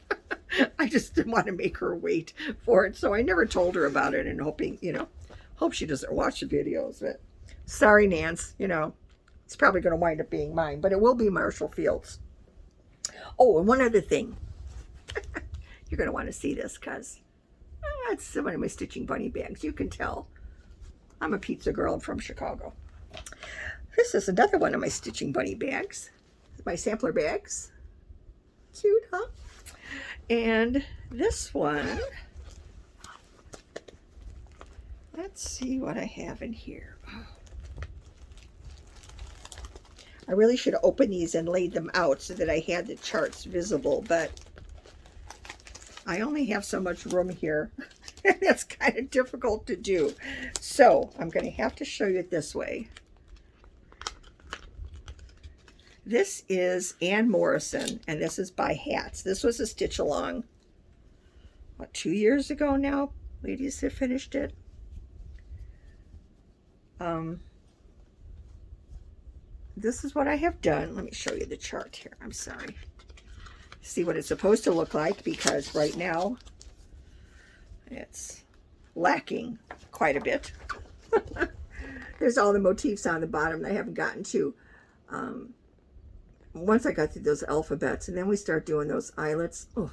I just didn't want to make her wait for it, so I never told her about it, and hoping, you know, hope she doesn't watch the videos. But sorry, Nance, you know, it's probably going to wind up being mine, but it will be Marshall Fields. Oh, and one other thing. You're going to want to see this, because it's one of my stitching bunny bags. You can tell I'm a pizza girl. I'm from Chicago. This is another one of my stitching bunny bags, my sampler bags. Cute, huh? And this one, let's see what I have in here. Oh. I really should have opened these and laid them out so that I had the charts visible, but I only have so much room here. That's kind of difficult to do. So I'm going to have to show you it this way. This is Ann Morrison, and this is by Hats. This was a stitch along, what, 2 years ago now? Ladies have finished it. This is what I have done. Let me show you the chart here. I'm sorry. See what it's supposed to look like, because right now it's lacking quite a bit. There's all the motifs on the bottom that I haven't gotten to. Once I got through those alphabets, and then we start doing those eyelets, oh,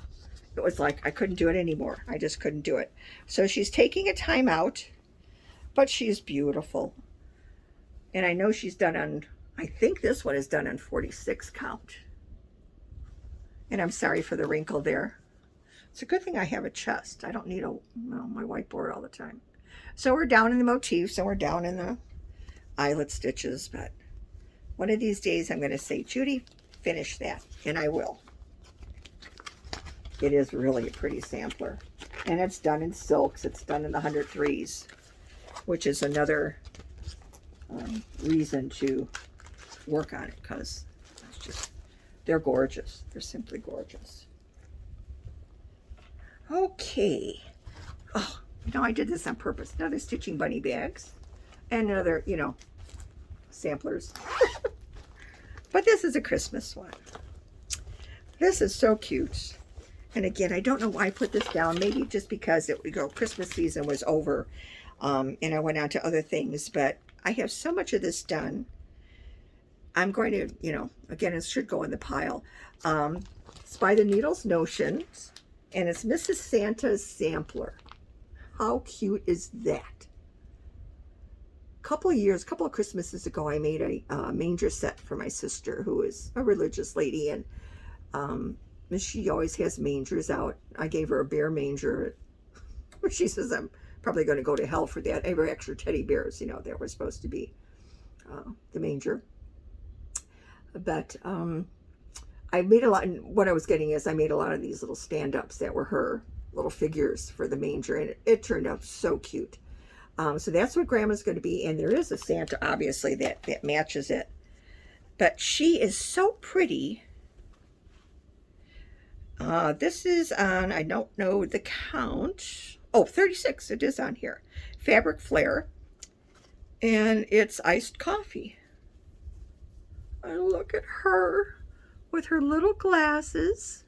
it was like I couldn't do it anymore. I just couldn't do it. So she's taking a time out, but she's beautiful. And I know she's done on, I think this one is done on 46 count. And I'm sorry for the wrinkle there. It's a good thing I have a chest. I don't need my whiteboard all the time. So we're down in the motifs, and we're down in the eyelet stitches, but one of these days I'm going to say, Judy, finish that, and I will. It is really a pretty sampler, and it's done in silks. It's done in the 103s, which is another reason to work on it, because it's just, they're gorgeous. They're simply gorgeous. Okay. Oh, No, I did this on purpose. Another stitching bunny bags. And another, you know, samplers. But this is a Christmas one. This is so cute. And again, I don't know why I put this down. Maybe just because it would go, Christmas season was over. And I went on to other things. But I have so much of this done. I'm going to, you know, again, it should go in the pile. It's by the Needles Notions. And it's Mrs. Santa's Sampler. How cute is that? Couple of Christmases ago, I made a manger set for my sister, who is a religious lady, and she always has mangers out. I gave her a bear manger. She says I'm probably going to go to hell for that. I have extra teddy bears, you know, that were supposed to be the manger. But I made a lot, and what I was getting is I made a lot of these little stand-ups that were her little figures for the manger, and it turned out so cute. So that's what Grandma's going to be. And there is a Santa, obviously, that matches it. But she is so pretty. This is on, I don't know the count. Oh, 36. It is on here. Fabric Flare. And it's iced coffee. And look at her with her little glasses.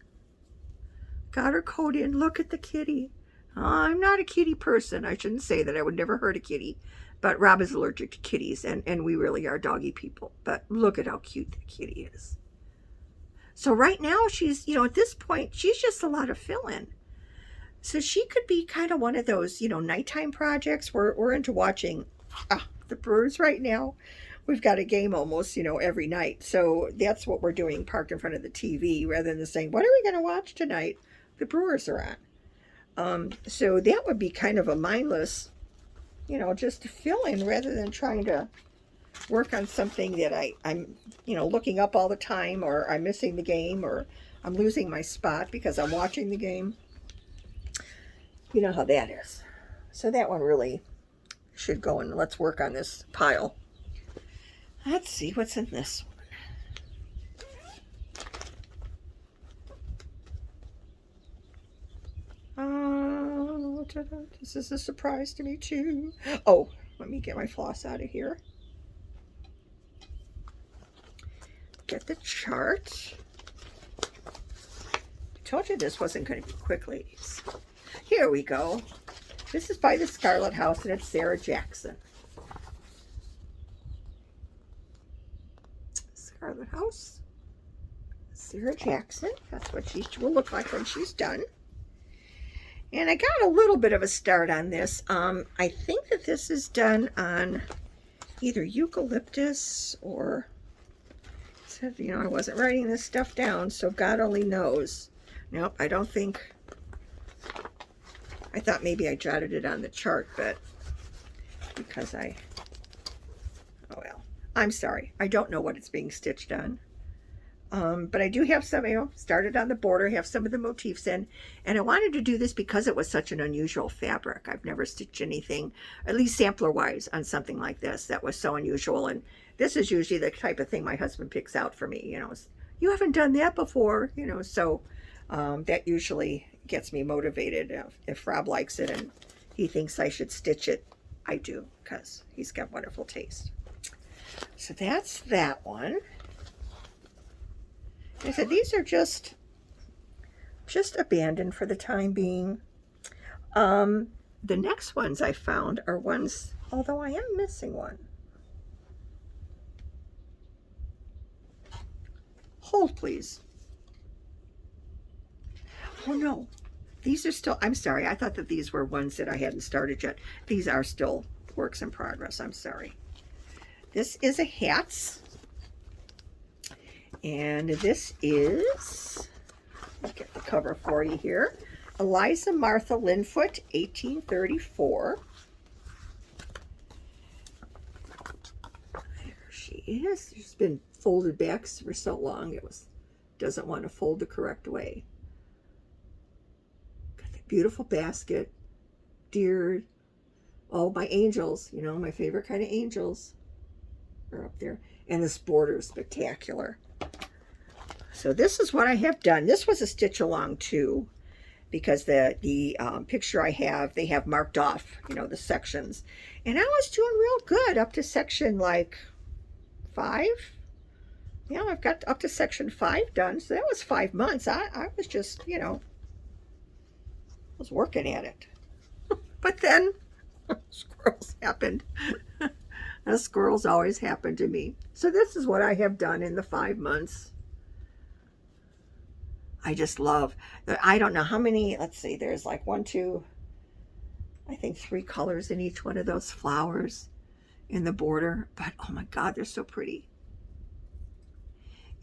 Got her coat in. Look at the kitty. I'm not a kitty person. I shouldn't say that. I would never hurt a kitty. But Rob is allergic to kitties, and we really are doggy people. But look at how cute the kitty is. So right now, she's, you know, at this point, she's just a lot of fill-in. So she could be kind of one of those, you know, nighttime projects. We're into watching the Brewers right now. We've got a game almost, you know, every night. So that's what we're doing, parked in front of the TV, rather than saying, what are we going to watch tonight? The Brewers are on. So that would be kind of a mindless, you know, just to fill in rather than trying to work on something that I'm, you know, looking up all the time, or I'm missing the game, or I'm losing my spot because I'm watching the game. You know how that is. So that one really should go, and let's work on this pile. Let's see what's in this one. This is a surprise to me too. Oh, let me get my floss out of here. Get the chart. I told you this wasn't going to be quick, ladies. Here we go. This is by the Scarlet House, and it's Sarah Jackson. Scarlet House. Sarah Jackson. That's what she will look like when she's done. And I got a little bit of a start on this. I think that this is done on either eucalyptus or, you know, I wasn't writing this stuff down, so God only knows. Nope, I don't think, I thought maybe I jotted it on the chart, but because oh well, I'm sorry. I don't know what it's being stitched on. But I do have some, you know, started on the border, have some of the motifs in, and I wanted to do this because it was such an unusual fabric. I've never stitched anything, at least sampler-wise, on something like this that was so unusual, and this is usually the type of thing my husband picks out for me, you know, you haven't done that before, you know, so that usually gets me motivated. If Rob likes it and he thinks I should stitch it, I do, because he's got wonderful taste. So that's that one. I said these are just abandoned for the time being. The next ones I found are ones, although I am missing one. Hold, please. Oh no, these are still, I'm sorry, I thought that these were ones that I hadn't started yet. These are still works in progress, I'm sorry. This is a hats. And this is, let's get the cover for you here, Eliza Martha Linfoot, 1834. There she is. She's been folded back for so long, doesn't want to fold the correct way. Got the beautiful basket, deer, oh, my angels, you know, my favorite kind of angels are up there. And this border is spectacular. So this is what I have done. This was a stitch along too. because the picture I have, they have marked off, the sections. And I was doing real good up to section like 5. Yeah, I've got up to section 5 done. So that was 5 months. I was just, was working at it. But then squirrels happened. Squirrels always happen to me. So this is what I have done in the 5 months. I just love, I don't know how many, let's see, there's like 1, 2, I think 3 colors in each one of those flowers in the border. But oh my God, they're so pretty.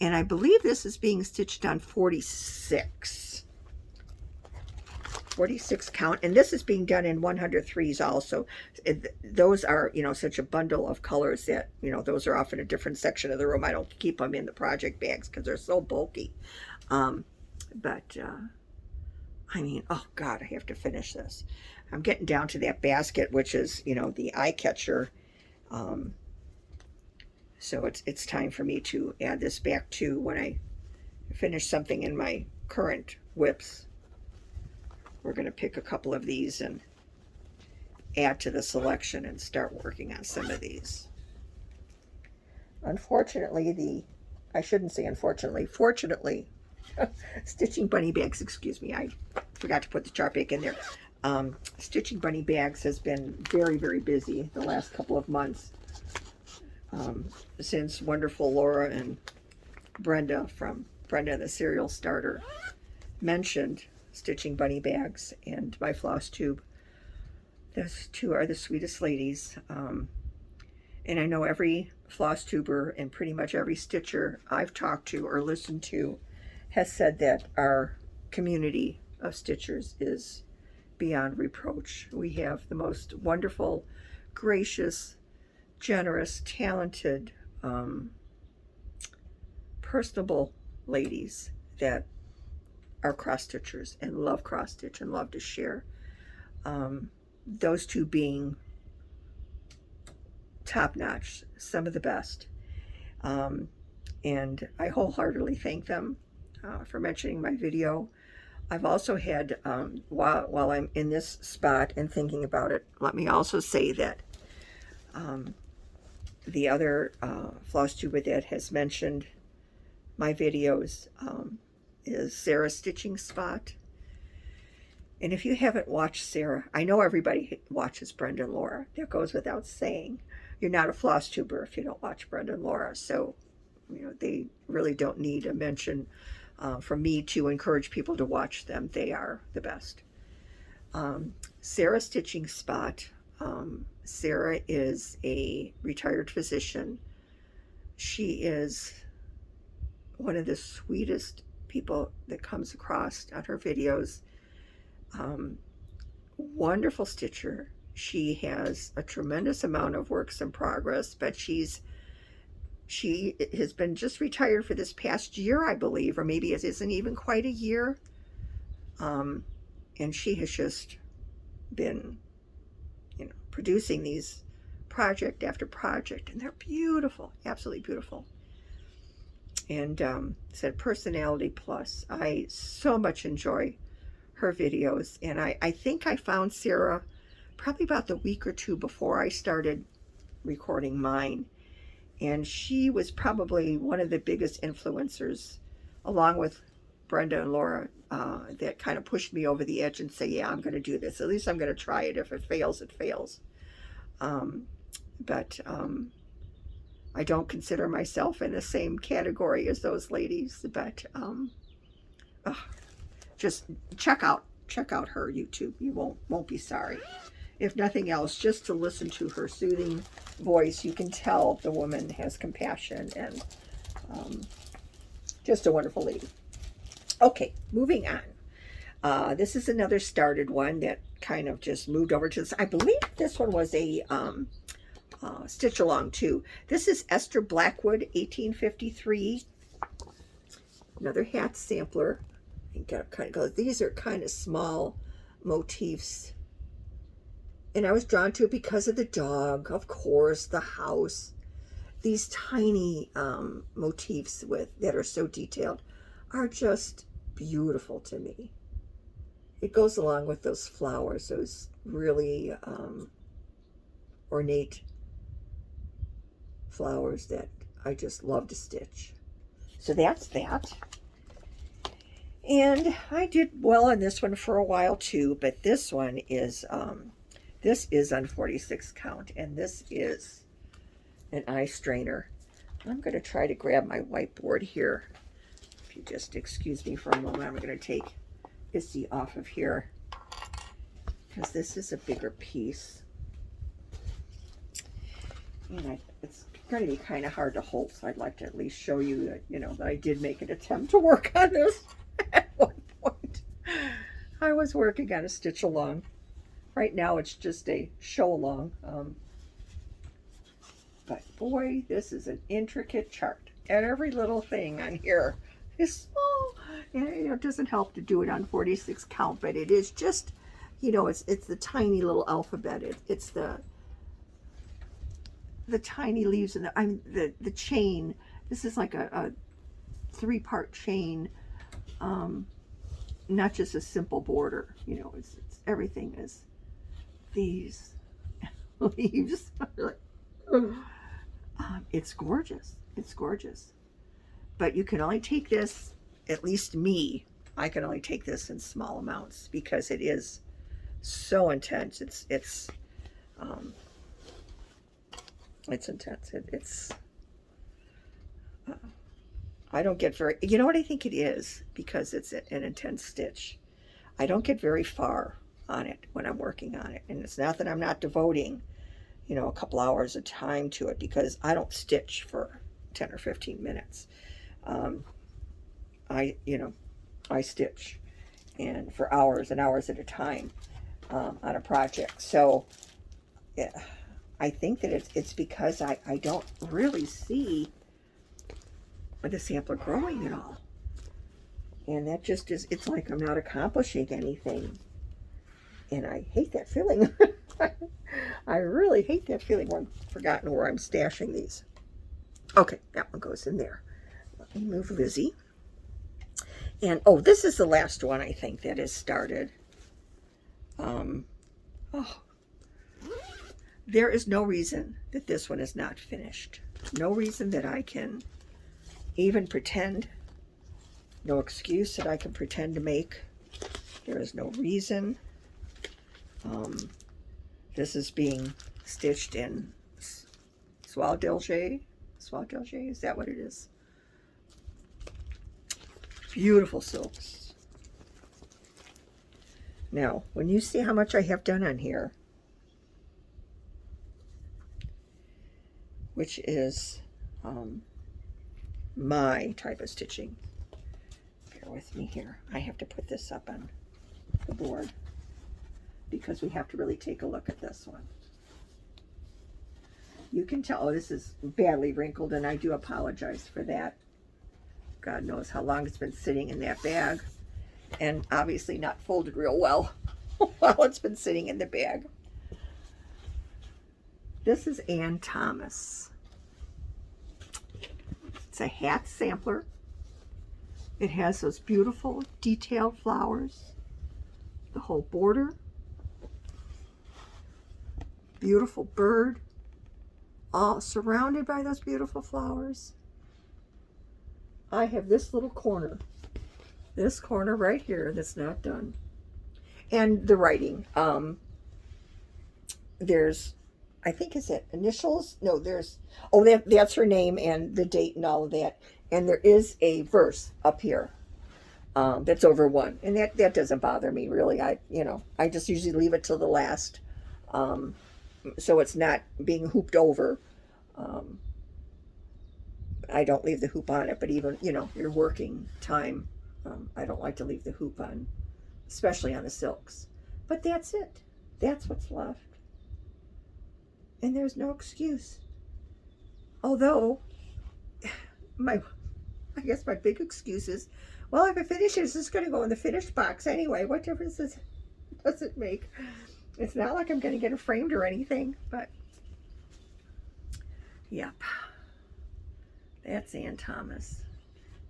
And I believe this is being stitched on 46 count, and this is being done in 103s also. Those are, such a bundle of colors that, those are off in a different section of the room. I don't keep them in the project bags because they're so bulky. But I mean, oh God, I have to finish this. I'm getting down to that basket, which is, the eye catcher. So it's time for me to add this back to when I finish something in my current whips. We're going to pick a couple of these and add to the selection and start working on some of these. Unfortunately, I shouldn't say unfortunately, fortunately, stitching bunny bags, excuse me, I forgot to put the chart back in there. Stitching bunny bags has been very, very busy the last couple of months, since wonderful Laura and Brenda from Brenda the Serial Starter mentioned stitching bunny bags and my floss tube. Those two are the sweetest ladies. And I know every floss tuber and pretty much every stitcher I've talked to or listened to has said that our community of stitchers is beyond reproach. We have the most wonderful, gracious, generous, talented, personable ladies that are cross stitchers and love cross stitch and love to share. Those two being top notch, some of the best. And I wholeheartedly thank them for mentioning my video. I've also had, while I'm in this spot and thinking about it, let me also say that the other floss tuber that has mentioned my videos is Sarah Stitching Spot. And if you haven't watched Sarah, I know everybody watches Brenda and Laura. That goes without saying. You're not a floss tuber if you don't watch Brenda and Laura. So, they really don't need a mention from me to encourage people to watch them. They are the best. Sarah Stitching Spot. Sarah is a retired physician. She is one of the sweetest people that comes across on her videos. Wonderful stitcher. She has a tremendous amount of works in progress, but she has been just retired for this past year, I believe, or maybe it isn't even quite a year. And she has just been, producing these project after project, and they're beautiful, absolutely beautiful. And said personality plus. I so much enjoy her videos, and I think I found Sarah probably about the week or two before I started recording mine, and she was probably one of the biggest influencers, along with Brenda and Laura, that kind of pushed me over the edge and say, yeah, I'm going to do this. At least I'm going to try it. If it fails, it fails. But I don't consider myself in the same category as those ladies, but just check out her YouTube. You won't be sorry. If nothing else, just to listen to her soothing voice, you can tell the woman has compassion, and just a wonderful lady. Okay, moving on. This is another started one that kind of just moved over to this. I believe this one was a stitch along too. This is Esther Blackwood, 1853. Another hat sampler. These are kind of small motifs, and I was drawn to it because of the dog, of course, the house. These tiny motifs that are so detailed are just beautiful to me. it goes along with those flowers, those really ornate flowers that I just love to stitch. So that's that. And I did well on this one for a while too, but this one is on 46 count, and this is an eye strainer. I'm going to try to grab my whiteboard here. If you just excuse me for a moment, I'm going to take Issy off of here because this is a bigger piece. And it's going to be kind of hard to hold, so I'd like to at least show you that, you know, that I did make an attempt to work on this at one point. I was working on a stitch along. Right now it's just a show along. But boy, this is an intricate chart. And every little thing on here is small. And it doesn't help to do it on 46 count, but it is just, you know, it's the tiny little alphabet. It's the tiny leaves and the chain. This is like a 3-part chain, not just a simple border. You know, it's everything is these leaves. It's gorgeous. It's gorgeous. But you can only take this, at least me, I can only take this in small amounts because it is so intense. It's intense. I don't get very, you know what I think it is? Because it's an intense stitch. I don't get very far on it when I'm working on it. And it's not that I'm not devoting, you know, a couple hours of time to it, because I don't stitch for 10 or 15 minutes. I stitch and for hours and hours at a time on a project. So yeah, I think that it's because I don't really see the sampler growing at all. And that just is, it's like I'm not accomplishing anything. And I hate that feeling. I really hate that feeling when I've forgotten where I'm stashing these. Okay, that one goes in there. Let me move Lizzie. And, oh, this is the last one, I think, that is started. There is no reason that this one is not finished. No reason that I can even pretend. No excuse that I can pretend to make. There is no reason. This is being stitched in Soie d'Alger. Soie d'Alger, is that what it is? Beautiful silks. Now, when you see how much I have done on here, which is my type of stitching. Bear with me here. I have to put this up on the board because we have to really take a look at this one. You can tell, oh, this is badly wrinkled, and I do apologize for that. God knows how long it's been sitting in that bag, and obviously not folded real well while it's been sitting in the bag. This is Ann Thomas. It's a hat sampler. It has those beautiful detailed flowers, the whole border, beautiful bird, all surrounded by those beautiful flowers. I have this little corner, this corner right here that's not done. And the writing, there's, I think, is it initials? No, there's, oh, that's her name and the date and all of that. And there is a verse up here that's over one. And that doesn't bother me, really. I just usually leave it till the last. So it's not being hooped over. I don't leave the hoop on it, but even, your working time, I don't like to leave the hoop on, especially on the silks. But that's it. That's what's left. And there's no excuse. Although, I guess my big excuse is, well, if it finishes, it's going to go in the finished box anyway. What difference does it make? It's not like I'm going to get it framed or anything, but yep. That's Ann Thomas.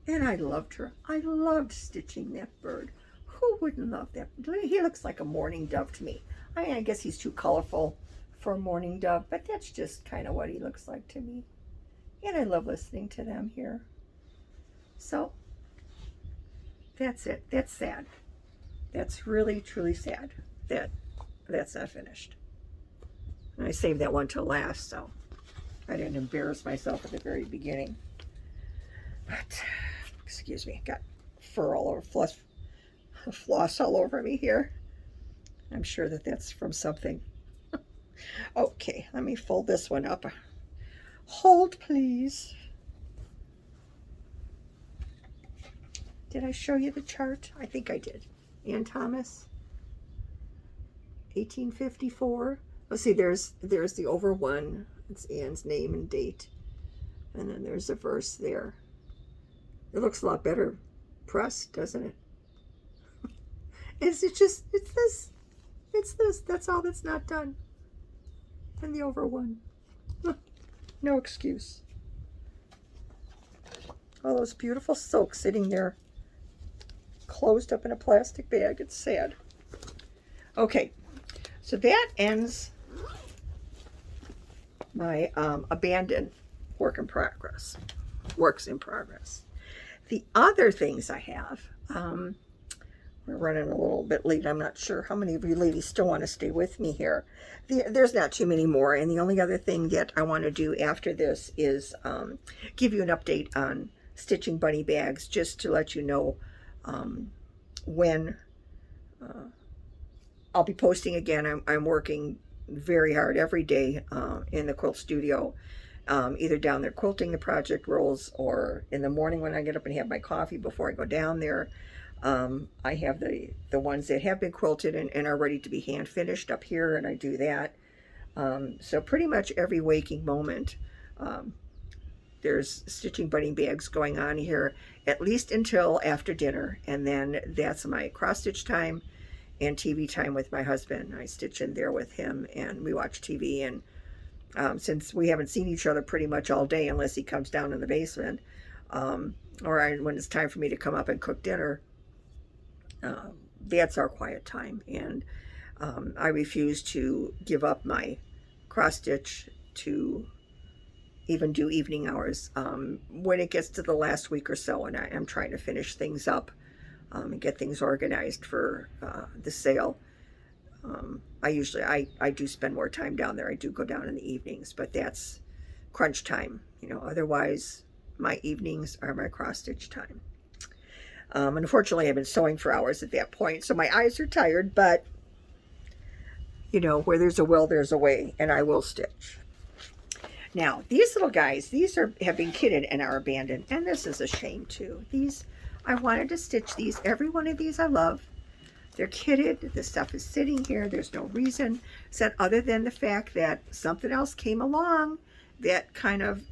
And I loved her. I loved stitching that bird. Who wouldn't love that? He looks like a mourning dove to me. I guess he's too colorful for a mourning dove, but that's just kind of what he looks like to me. And I love listening to them here. So that's it. That's sad. That's really, truly sad that that's not finished. And I saved that one till last, so I didn't embarrass myself at the very beginning. But, excuse me, got fur all over, floss all over me here. I'm sure that that's from something. Okay, let me fold this one up. Hold, please. Did I show you the chart? I think I did. Ann Thomas, 1854. Let's see, there's the over one. It's Ann's name and date. And then there's a verse there. It looks a lot better pressed, doesn't it? It's this. That's all that's not done. And the over one. No excuse. All those beautiful silks sitting there, closed up in a plastic bag. It's sad. Okay, so that ends my abandoned works in progress. The other things I have, we're running a little bit late. I'm not sure how many of you ladies still want to stay with me here. There's not too many more, and the only other thing that I want to do after this is give you an update on stitching bunny bags, just to let you know when I'll be posting again. I'm working very hard every day in the quilt studio, either down there quilting the project rolls, or in the morning when I get up and have my coffee before I go down there. I have the ones that have been quilted and are ready to be hand finished up here, and I do that. So pretty much every waking moment, there's stitching bunny bags going on here, at least until after dinner, and then that's my cross stitch time and TV time with my husband. I stitch in there with him and we watch TV, and since we haven't seen each other pretty much all day unless he comes down in the basement, or when it's time for me to come up and cook dinner, that's our quiet time. And I refuse to give up my cross stitch to even do evening hours when it gets to the last week or so, and I am trying to finish things up and get things organized for the sale. I do spend more time down there. I do go down in the evenings, but that's crunch time, otherwise my evenings are my cross stitch time. Unfortunately, I've been sewing for hours at that point, so my eyes are tired, but where there's a will, there's a way, and I will stitch. Now, these little guys, have been kitted and are abandoned, and this is a shame too. I wanted to stitch these. Every one of these I love. They're kitted. The stuff is sitting here. There's no reason said other than the fact that something else came along that kind of,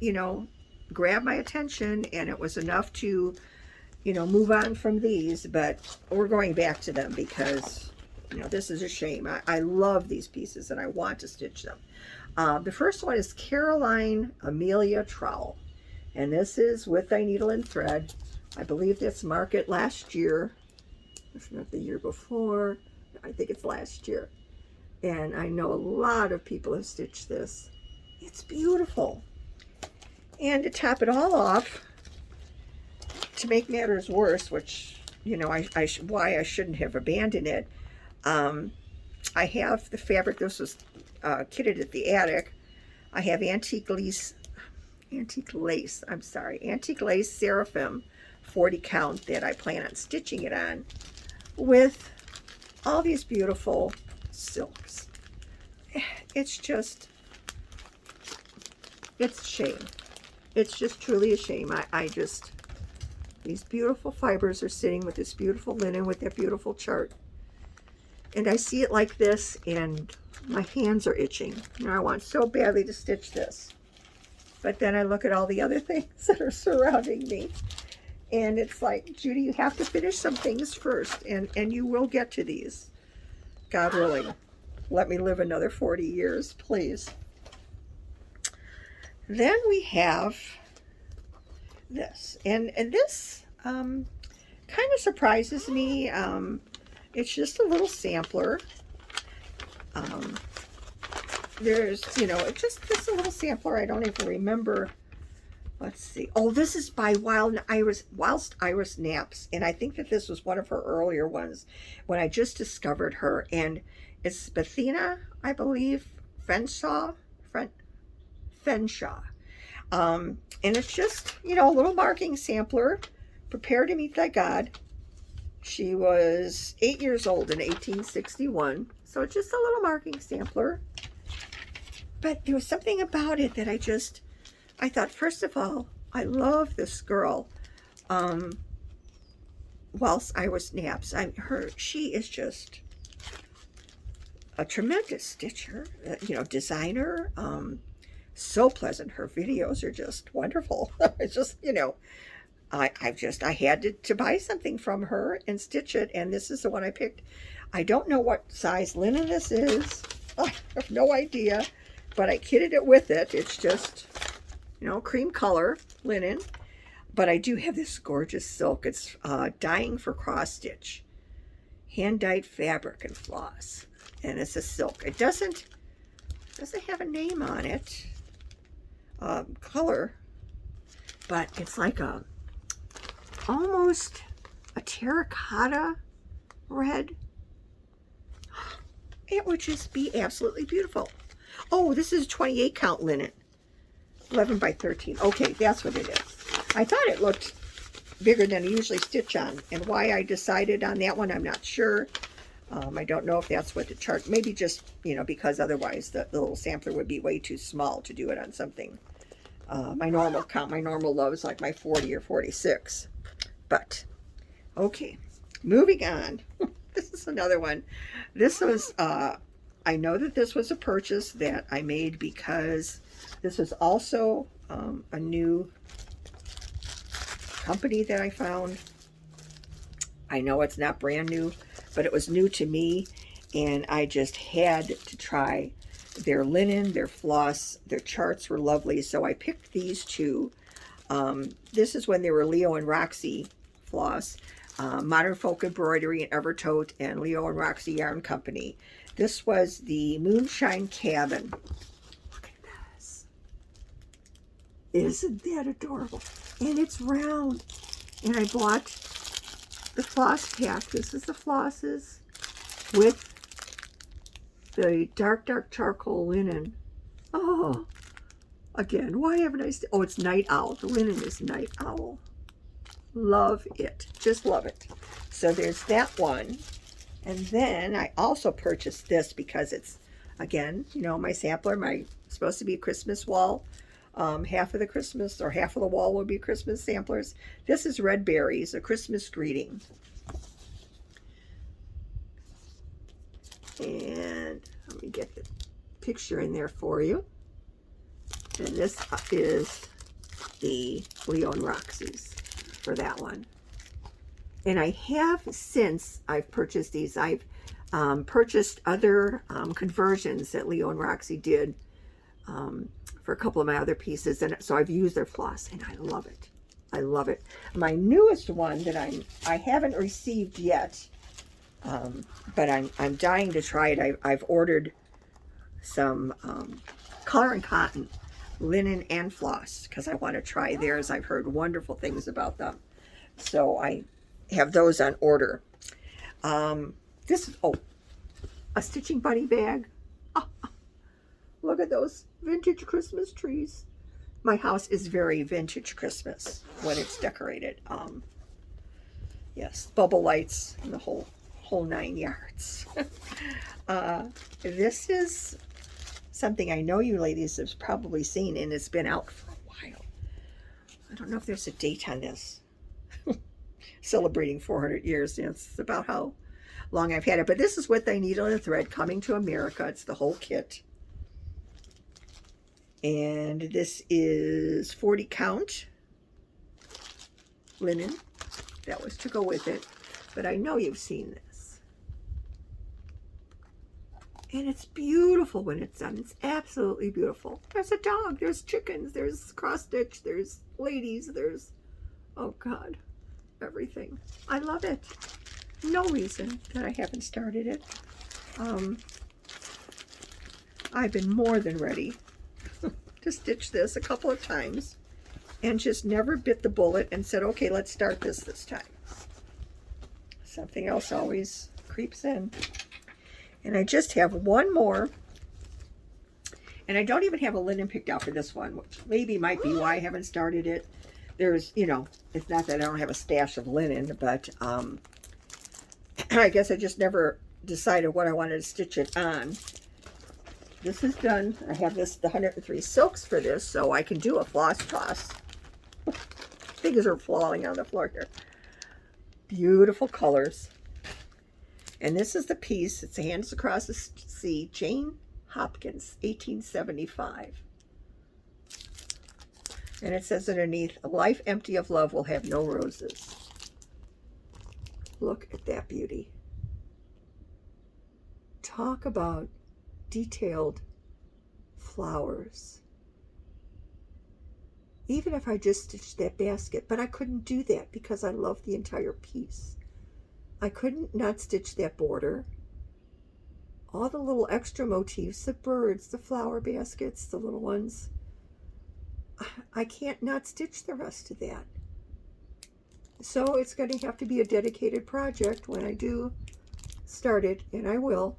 grabbed my attention, and it was enough to, move on from these. But we're going back to them because, this is a shame. I love these pieces and I want to stitch them. The first one is Caroline Amelia Trowell, and this is with a needle and thread. I believe that's market last year, if not the year before. I think it's last year. And I know a lot of people have stitched this. It's beautiful. And to top it all off, to make matters worse, which, why I shouldn't have abandoned it, I have the fabric. This was kitted at the attic. I have antique lace Seraphim 40 count that I plan on stitching it on with all these beautiful silks. It's a shame. It's just truly a shame. These beautiful fibers are sitting with this beautiful linen with that beautiful chart. And I see it like this and my hands are itching. I want so badly to stitch this. But then I look at all the other things that are surrounding me. And it's like, Judy, you have to finish some things first. And you will get to these. God willing. Let me live another 40 years, please. Then we have this. And this kind of surprises me. It's just a little sampler. There's, you know, it's just a little sampler. I don't even remember. Let's see. Oh, this is by Whilst Iris Naps. And I think that this was one of her earlier ones when I just discovered her. And it's Bethina, I believe, Fenshaw. And it's just, you know, a little marking sampler. Prepare to Meet Thy God. She was 8 years old in 1861. So it's just a little marking sampler. But there was something about it that I thought, first of all, I love this girl. Whilst Iris Naps. She is just a tremendous stitcher, you know, designer. So pleasant. Her videos are just wonderful. It's just, you know, I had to buy something from her and stitch it, and this is the one I picked. I don't know what size linen this is. I have no idea, but I kitted it with it. It's just, you know, cream color linen, but I do have this gorgeous silk. It's dyeing for cross stitch, hand dyed fabric and floss, and it's a silk. It doesn't have a name on it, color, but it's like almost a terracotta red. It would just be absolutely beautiful. Oh, this is 28 count linen, 11 by 13. Okay, that's what it is. I thought it looked bigger than I usually stitch on, and why I decided on that one, I'm not sure. I don't know if that's what the chart, maybe just, you know, because otherwise the little sampler would be way too small to do it on something. My normal love is like my 40 or 46. But, okay, moving on. This is another one. This was, I know that this was a purchase that I made because this was also a new company that I found. I know it's not brand new, but it was new to me, and I just had to try their linen, their floss. Their charts were lovely, so I picked these two. This is when they were Leo and Roxy floss, Modern Folk Embroidery and Evertote, and Leo and Roxy Yarn Company. This was the Moonshine Cabin. Look at this. Isn't that adorable? And it's round. And I bought the floss pack. This is the flosses with the dark charcoal linen. Oh, again, why haven't I? Oh, it's Night Owl. The linen is Night Owl. Love it. Just love it. So there's that one. And then I also purchased this because it's, again, you know, my sampler, supposed to be a Christmas wall. Half of the wall will be Christmas samplers. This is Red Berries, a Christmas greeting. And let me get the picture in there for you. And this is the Leo and Roxy's for that one. And I have, since I've purchased these, I've purchased other conversions that Leo and Roxy did for a couple of my other pieces, and so I've used their floss, and I love it. I love it. My newest one that I haven't received yet, but I'm dying to try it. I've ordered some Color and Cotton linen and floss because I want to try theirs. I've heard wonderful things about them, so I have those on order. This is a stitching bunny bag. Look at those vintage Christmas trees. My house is very vintage Christmas when it's decorated. Yes, bubble lights and the whole 9 yards. This is something I know you ladies have probably seen, and it's been out for a while. I don't know if there's a date on this. Celebrating 400 years. It's about how long I've had it. But this is With Thy Needle and Thread, Coming to America. It's the whole kit. And this is 40 count linen. That was to go with it. But I know you've seen this. And it's beautiful when it's done. It's absolutely beautiful. There's a dog. There's chickens. There's cross stitch. There's ladies. There's, oh God, everything. I love it. no reason that I haven't started it. I've been more than ready to stitch this a couple of times and just never bit the bullet and said, okay, let's start this time. Something else always creeps in. And I just have one more. And I don't even have a linen picked out for this one, which maybe might be why I haven't started it. There's, you know, it's not that I don't have a stash of linen, but I guess I just never decided what I wanted to stitch it on. This is done. I have the 103 silks for this, so I can do a floss toss. Things are falling on the floor here. Beautiful colors. And this is the piece. It's Hands Across the Sea, Jane Hopkins, 1875. And it says underneath, a life empty of love will have no roses. Look at that beauty. Talk about detailed flowers. Even if I just stitched that basket, but I couldn't do that because I love the entire piece. I couldn't not stitch that border. All the little extra motifs, the birds, the flower baskets, the little ones. I can't not stitch the rest of that. So it's going to have to be a dedicated project when I do start it, and I will.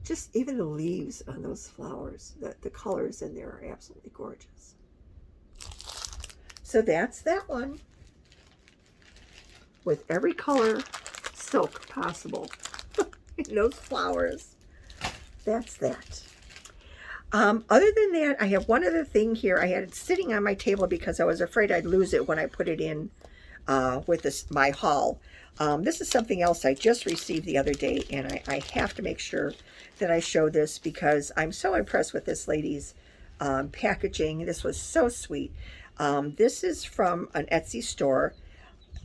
Just even the leaves on those flowers, the colors in there are absolutely gorgeous. So that's that one. With every color silk possible in those flowers. That's that. Other than that, I have one other thing here. I had it sitting on my table because I was afraid I'd lose it when I put it in with my haul. This is something else I just received the other day, and I have to make sure that I show this because I'm so impressed with this lady's packaging. This was so sweet. This is from an Etsy store.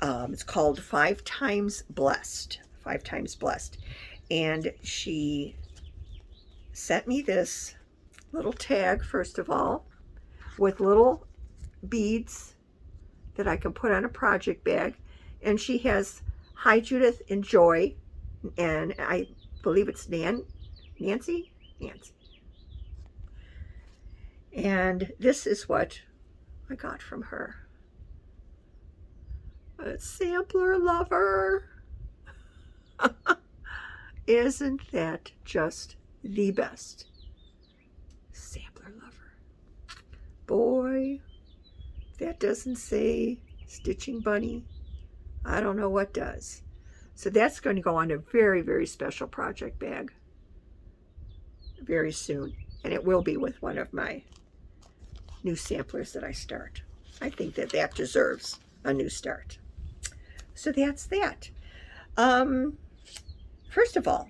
It's called 5 Times Blessed. 5 Times Blessed. And she sent me this little tag, first of all, with little beads that I can put on a project bag. And she has Hi Judith, Enjoy, and I believe it's Nancy. And this is what I got from her. A sampler lover. Isn't that just the best? Sampler lover. Boy, if that doesn't say Stitching Bunny, I don't know what does. So that's going to go on a very, very special project bag very soon. And it will be with one of my new samplers that I start. I think that that deserves a new start. So that's that. First of all,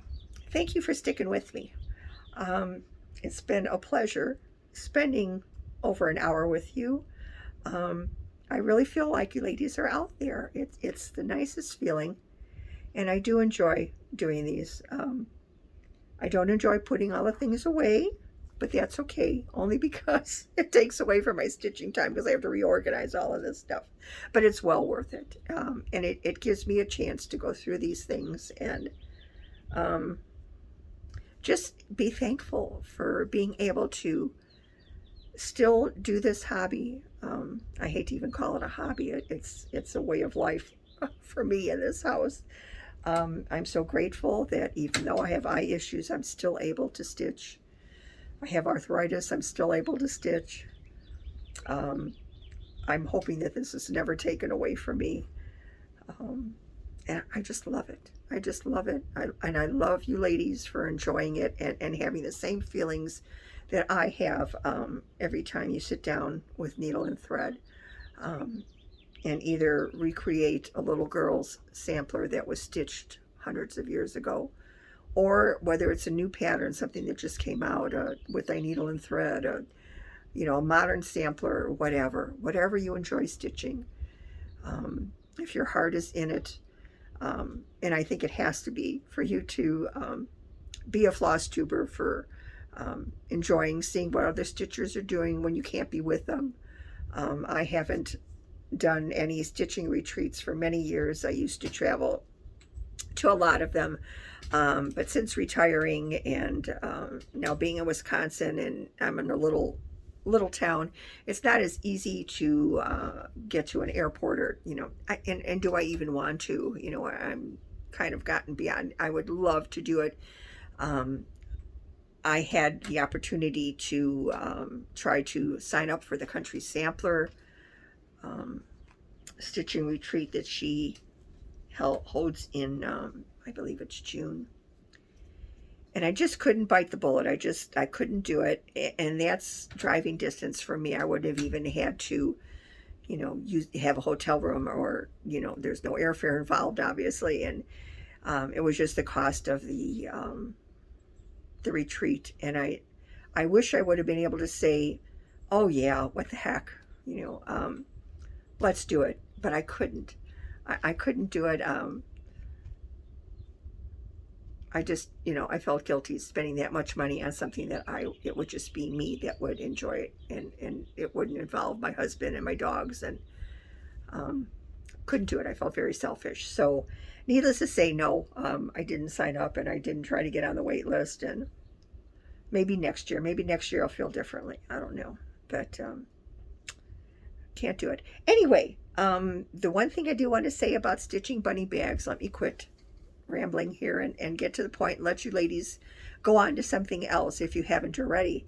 thank you for sticking with me. It's been a pleasure spending over an hour with you. I really feel like you ladies are out there. It's the nicest feeling, and I do enjoy doing these. I don't enjoy putting all the things away, but that's okay, only because it takes away from my stitching time because I have to reorganize all of this stuff. But it's well worth it, and it gives me a chance to go through these things and just be thankful for being able to still do this hobby. I hate to even call it a hobby. It's a way of life for me in this house. I'm so grateful that even though I have eye issues, I'm still able to stitch. I have arthritis, I'm still able to stitch. I'm hoping that this is never taken away from me. And I just love it. I just love it. And I love you ladies for enjoying it and having the same feelings that I have every time you sit down with needle and thread and either recreate a little girl's sampler that was stitched hundreds of years ago, or whether it's a new pattern, something that just came out with a needle and thread, a modern sampler, or whatever you enjoy stitching. If your heart is in it, and I think it has to be for you to be a floss tuber, for enjoying seeing what other stitchers are doing when you can't be with them. I haven't done any stitching retreats for many years. I used to travel to a lot of them. But since retiring and now being in Wisconsin, and I'm in a little town, it's not as easy to get to an airport, or and do I even want to? I'm kind of gotten beyond. I would love to do it. Um, I had the opportunity to try to sign up for the Country Sampler um, stitching retreat that she holds in, I believe it's June. And I just couldn't bite the bullet. I couldn't do it. And that's driving distance for me. I would have even had to, have a hotel room, or, there's no airfare involved, obviously. And it was just the cost of the retreat. And I wish I would have been able to say, oh yeah, what the heck, let's do it. But I couldn't. I couldn't do it. I just, I felt guilty spending that much money on something that it would just be me that would enjoy it, and it wouldn't involve my husband and my dogs, and couldn't do it. I felt very selfish. So needless to say, no, I didn't sign up, and I didn't try to get on the wait list. And maybe next year I'll feel differently. I don't know, but can't do it. Anyway, the one thing I do want to say about stitching bunny bags, let me quit rambling here and get to the point and let you ladies go on to something else if you haven't already.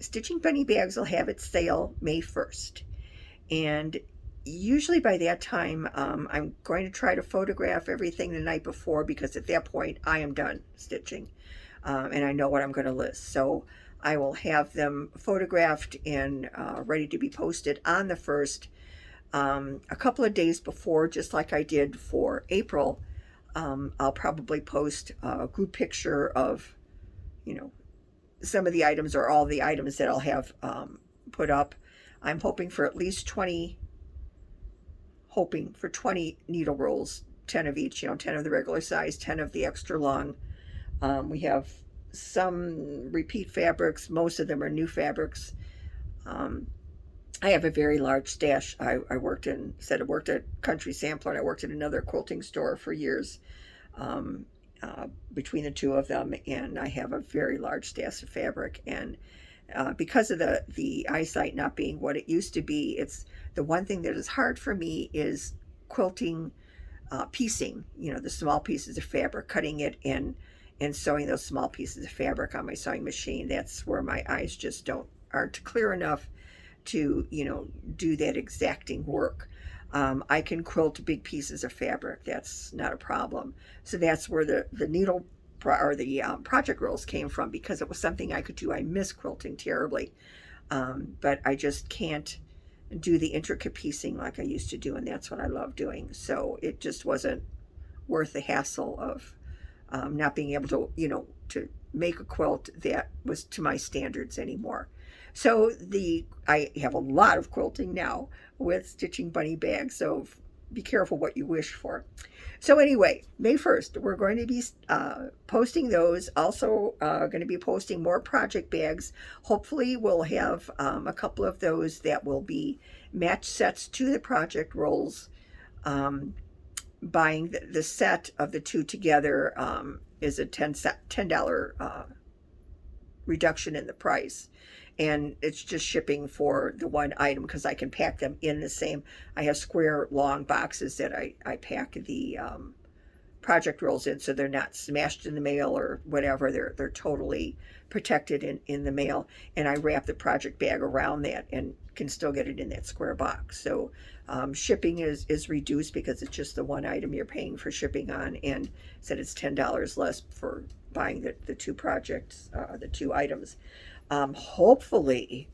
Stitching bunny bags will have its sale May 1st. And usually by that time, I'm going to try to photograph everything the night before, because at that point I am done stitching. And I know what I'm going to list. So I will have them photographed and ready to be posted on the 1st. A couple of days before, just like I did for April, I'll probably post a group picture of, some of the items or all the items that I'll have put up. I'm hoping for at least 20 needle rolls, 10 of each, 10 of the regular size, 10 of the extra long. We have some repeat fabrics. Most of them are new fabrics. I have a very large stash. I worked at Country Sampler, and I worked at another quilting store for years, between the two of them, and I have a very large stash of fabric. And because of the eyesight not being what it used to be, it's the one thing that is hard for me is quilting, piecing, the small pieces of fabric, cutting it and sewing those small pieces of fabric on my sewing machine. That's where my eyes just aren't clear enough to do that exacting work. I can quilt big pieces of fabric. That's not a problem. So that's where the needle or the project rolls came from, because it was something I could do. I miss quilting terribly, but I just can't do the intricate piecing like I used to do, and that's what I love doing. So it just wasn't worth the hassle of not being able to make a quilt that was to my standards anymore. So I have a lot of quilting now with stitching bunny bags, so be careful what you wish for. So anyway, May 1st, we're going to be posting those. Also going to be posting more project bags. Hopefully we'll have a couple of those that will be match sets to the project rolls. Buying the set of the two together is a $10 reduction in the price, and it's just shipping for the one item, because I can pack them in the same. I have square long boxes that I pack the project rolls in, so they're not smashed in the mail or whatever. They're totally protected in the mail, and I wrap the project bag around that and can still get it in that square box. So shipping is reduced, because it's just the one item you're paying for shipping on, and said it's $10 less for buying the two projects, the two items. Hopefully,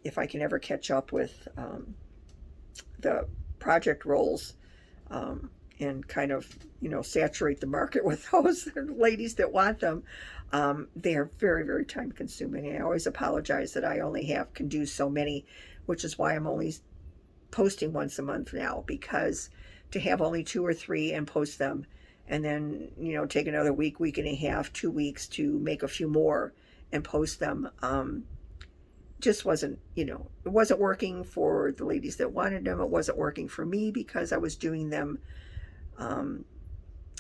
if I can ever catch up with the project rolls, and kind of saturate the market with those ladies that want them. They are very, very time consuming. I always apologize that I only can do so many, which is why I'm only posting once a month now, because to have only 2 or 3 and post them, and then take another week and a half, 2 weeks to make a few more and post them, just wasn't, it wasn't working for the ladies that wanted them. It wasn't working for me because I was doing them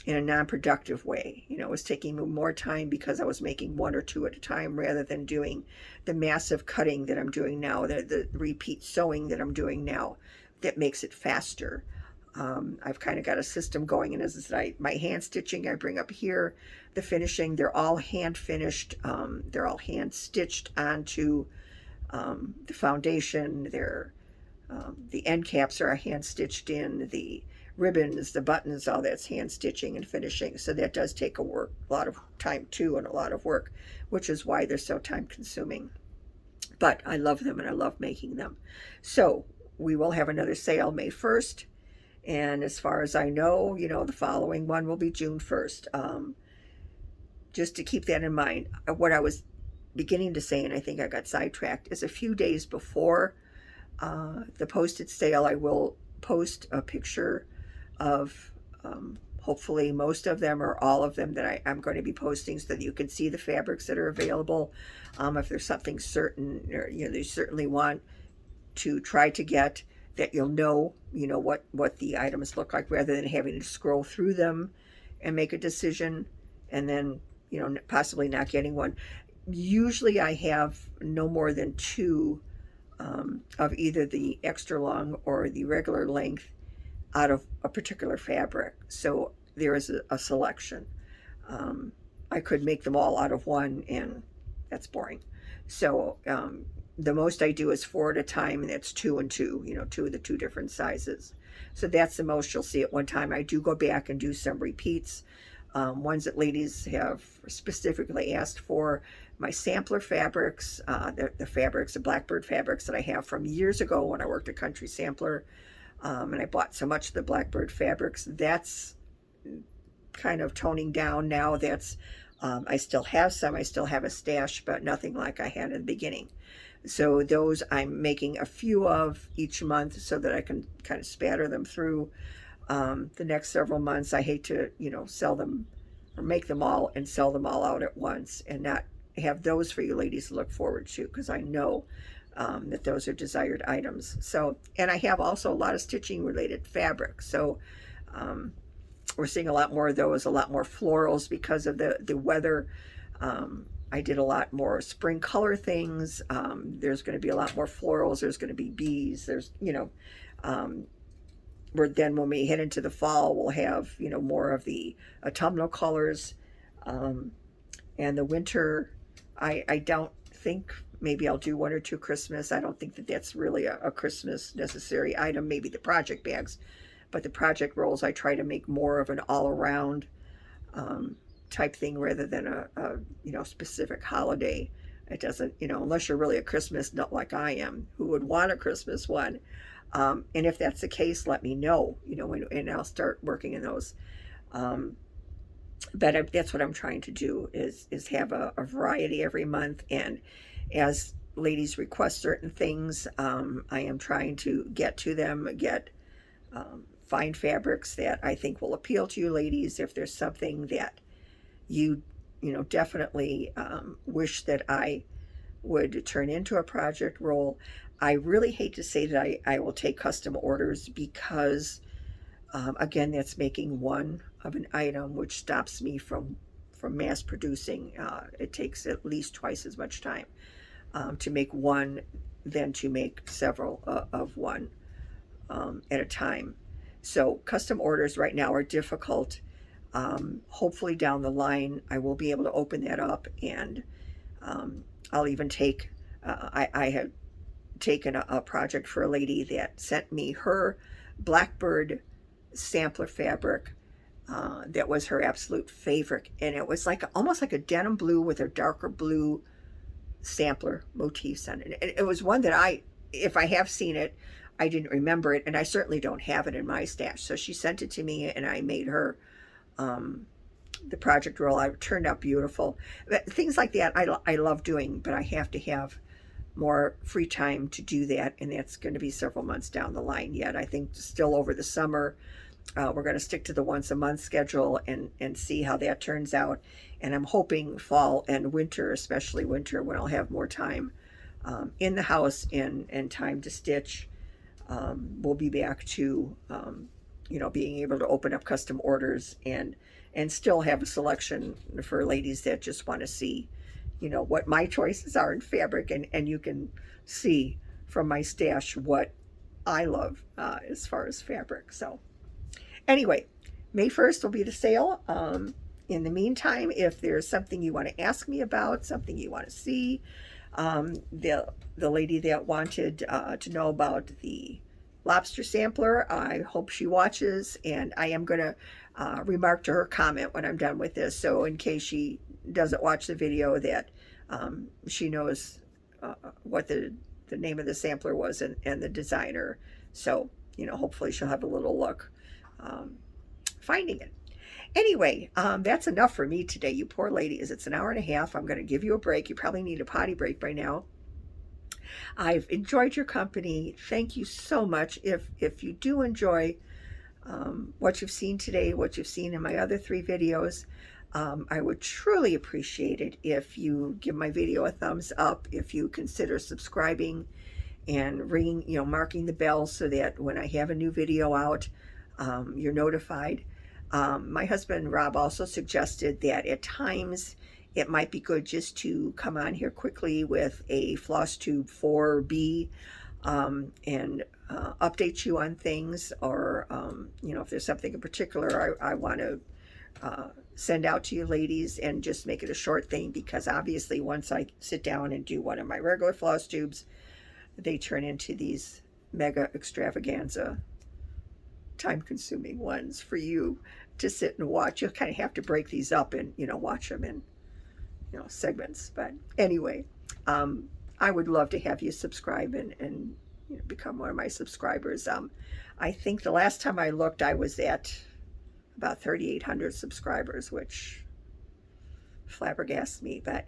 in a non-productive way. It was taking me more time because I was making one or two at a time rather than doing the massive cutting that I'm doing now, the repeat sewing that I'm doing now that makes it faster. I've kind of got a system going, and as I said, my hand stitching I bring up here, the finishing, they're all hand finished. They're all hand stitched onto the foundation. The end caps are hand stitched in. The ribbons, the buttons, all that's hand stitching and finishing. So that does take a lot of time too, and a lot of work, which is why they're so time consuming. But I love them and I love making them. So we will have another sale May 1st. And as far as I know, the following one will be June 1st. Just to keep that in mind, what I was beginning to say, and I think I got sidetracked, is a few days before the posted sale, I will post a picture of hopefully most of them or all of them that I'm going to be posting, so that you can see the fabrics that are available. If there's something certain, or you certainly want to try to get, that you'll know what the items look like, rather than having to scroll through them and make a decision and then possibly not getting one. Usually I have no more than two of either the extra long or the regular length out of a particular fabric. So there is a selection. I could make them all out of one, and that's boring. So the most I do is 4 at a time, and that's 2 and 2, two of the 2 different sizes. So that's the most you'll see at one time. I do go back and do some repeats, ones that ladies have specifically asked for. My sampler fabrics, the fabrics, the Blackbird fabrics that I have from years ago when I worked at Country Sampler, and I bought so much of the Blackbird fabrics, that's kind of toning down now. That's I still have some, I still have a stash, but nothing like I had in the beginning. So those I'm making a few of each month so that I can kind of spatter them through the next several months. I hate to, sell them or make them all and sell them all out at once and not have those for you ladies to look forward to, because I know that those are desired items. So, and I have also a lot of stitching related fabric. So we're seeing a lot more of those, a lot more florals because of the weather. I did a lot more spring color things. There's going to be a lot more florals. There's going to be bees. There's, then when we head into the fall, we'll have, more of the autumnal colors. And the winter, I don't think, maybe I'll do 1 or 2 Christmas. I don't think that that's really a Christmas necessary item. Maybe the project bags, but the project rolls, I try to make more of an all-around type thing rather than a specific holiday. It doesn't, unless you're really a Christmas nut like I am, who would want a Christmas one. And if that's the case, let me know, and I'll start working in those. But that's what I'm trying to do, is have a variety every month. And as ladies request certain things, I am trying to get to them, find fabrics that I think will appeal to you ladies. If there's something that you definitely wish that I would turn into a project roll, I really hate to say that I will take custom orders, because again, that's making one of an item, which stops me from mass producing. It takes at least twice as much time to make one than to make several of one at a time. So custom orders right now are difficult. Hopefully down the line I will be able to open that up, and I'll even take I have taken a project for a lady that sent me her Blackbird sampler fabric that was her absolute favorite, and it was almost like a denim blue with a darker blue sampler motifs on it. It was one that if I have seen it, I didn't remember it, and I certainly don't have it in my stash. So she sent it to me, and I made her the project roll. It turned out beautiful. Things like that I love doing, but I have to have more free time to do that, and that's going to be several months down the line yet. I think still over the summer. We're going to stick to the once a month schedule and see how that turns out. And I'm hoping fall and winter, especially winter, when I'll have more time, in the house and time to stitch. We'll be back to being able to open up custom orders and still have a selection for ladies that just want to see what my choices are in fabric, and you can see from my stash what I love as far as fabric. So anyway, May 1st will be the sale. In the meantime, if there's something you want to ask me about, something you want to see, the lady that wanted to know about the lobster sampler, I hope she watches, and I am going to remark to her comment when I'm done with this, so in case she doesn't watch the video, that she knows what the name of the sampler was and the designer. So hopefully she'll have a little luck finding it. Anyway, that's enough for me today, you poor ladies. It's an hour and a half. I'm going to give you a break. You probably need a potty break by now. I've enjoyed your company. Thank you so much. If you do enjoy what you've seen today, what you've seen in my other 3 videos, I would truly appreciate it if you give my video a thumbs up, if you consider subscribing and ringing, marking the bell so that when I have a new video out, you're notified. My husband Rob also suggested that at times it might be good just to come on here quickly with a Flosstube 4B and update you on things, or if there's something in particular I want to send out to you ladies, and just make it a short thing, because obviously once I sit down and do one of my regular Flosstubes, they turn into these mega extravaganza time-consuming ones for you to sit and watch. You'll kind of have to break these up and watch them in segments. But anyway, I would love to have you subscribe and become one of my subscribers. I think the last time I looked, I was at about 3,800 subscribers, which flabbergasts me. But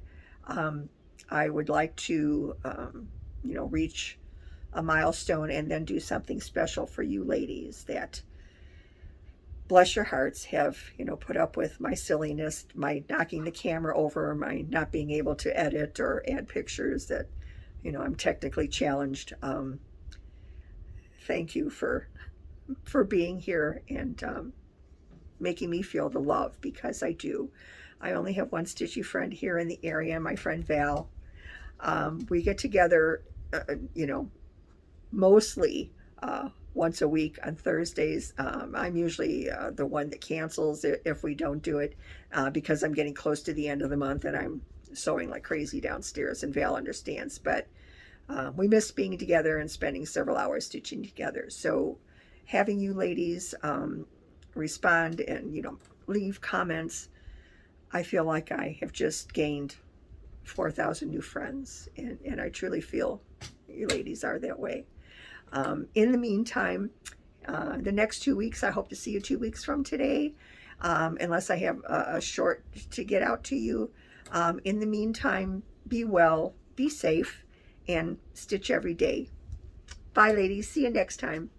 I would like to reach a milestone and then do something special for you ladies that, bless your hearts, have put up with my silliness, my knocking the camera over, my not being able to edit or add pictures that I'm technically challenged. Thank you for being here and making me feel the love, because I do. I only have one stitchy friend here in the area, my friend Val. We get together mostly once a week on Thursdays. I'm usually the one that cancels if we don't do it, because I'm getting close to the end of the month and I'm sewing like crazy downstairs, and Val understands. But we miss being together and spending several hours stitching together. So having you ladies respond and leave comments, I feel like I have just gained 4,000 new friends, and I truly feel you ladies are that way. In the meantime, the next 2 weeks, I hope to see you 2 weeks from today, unless I have a short to get out to you. In the meantime, be well, be safe, and stitch every day. Bye, ladies. See you next time.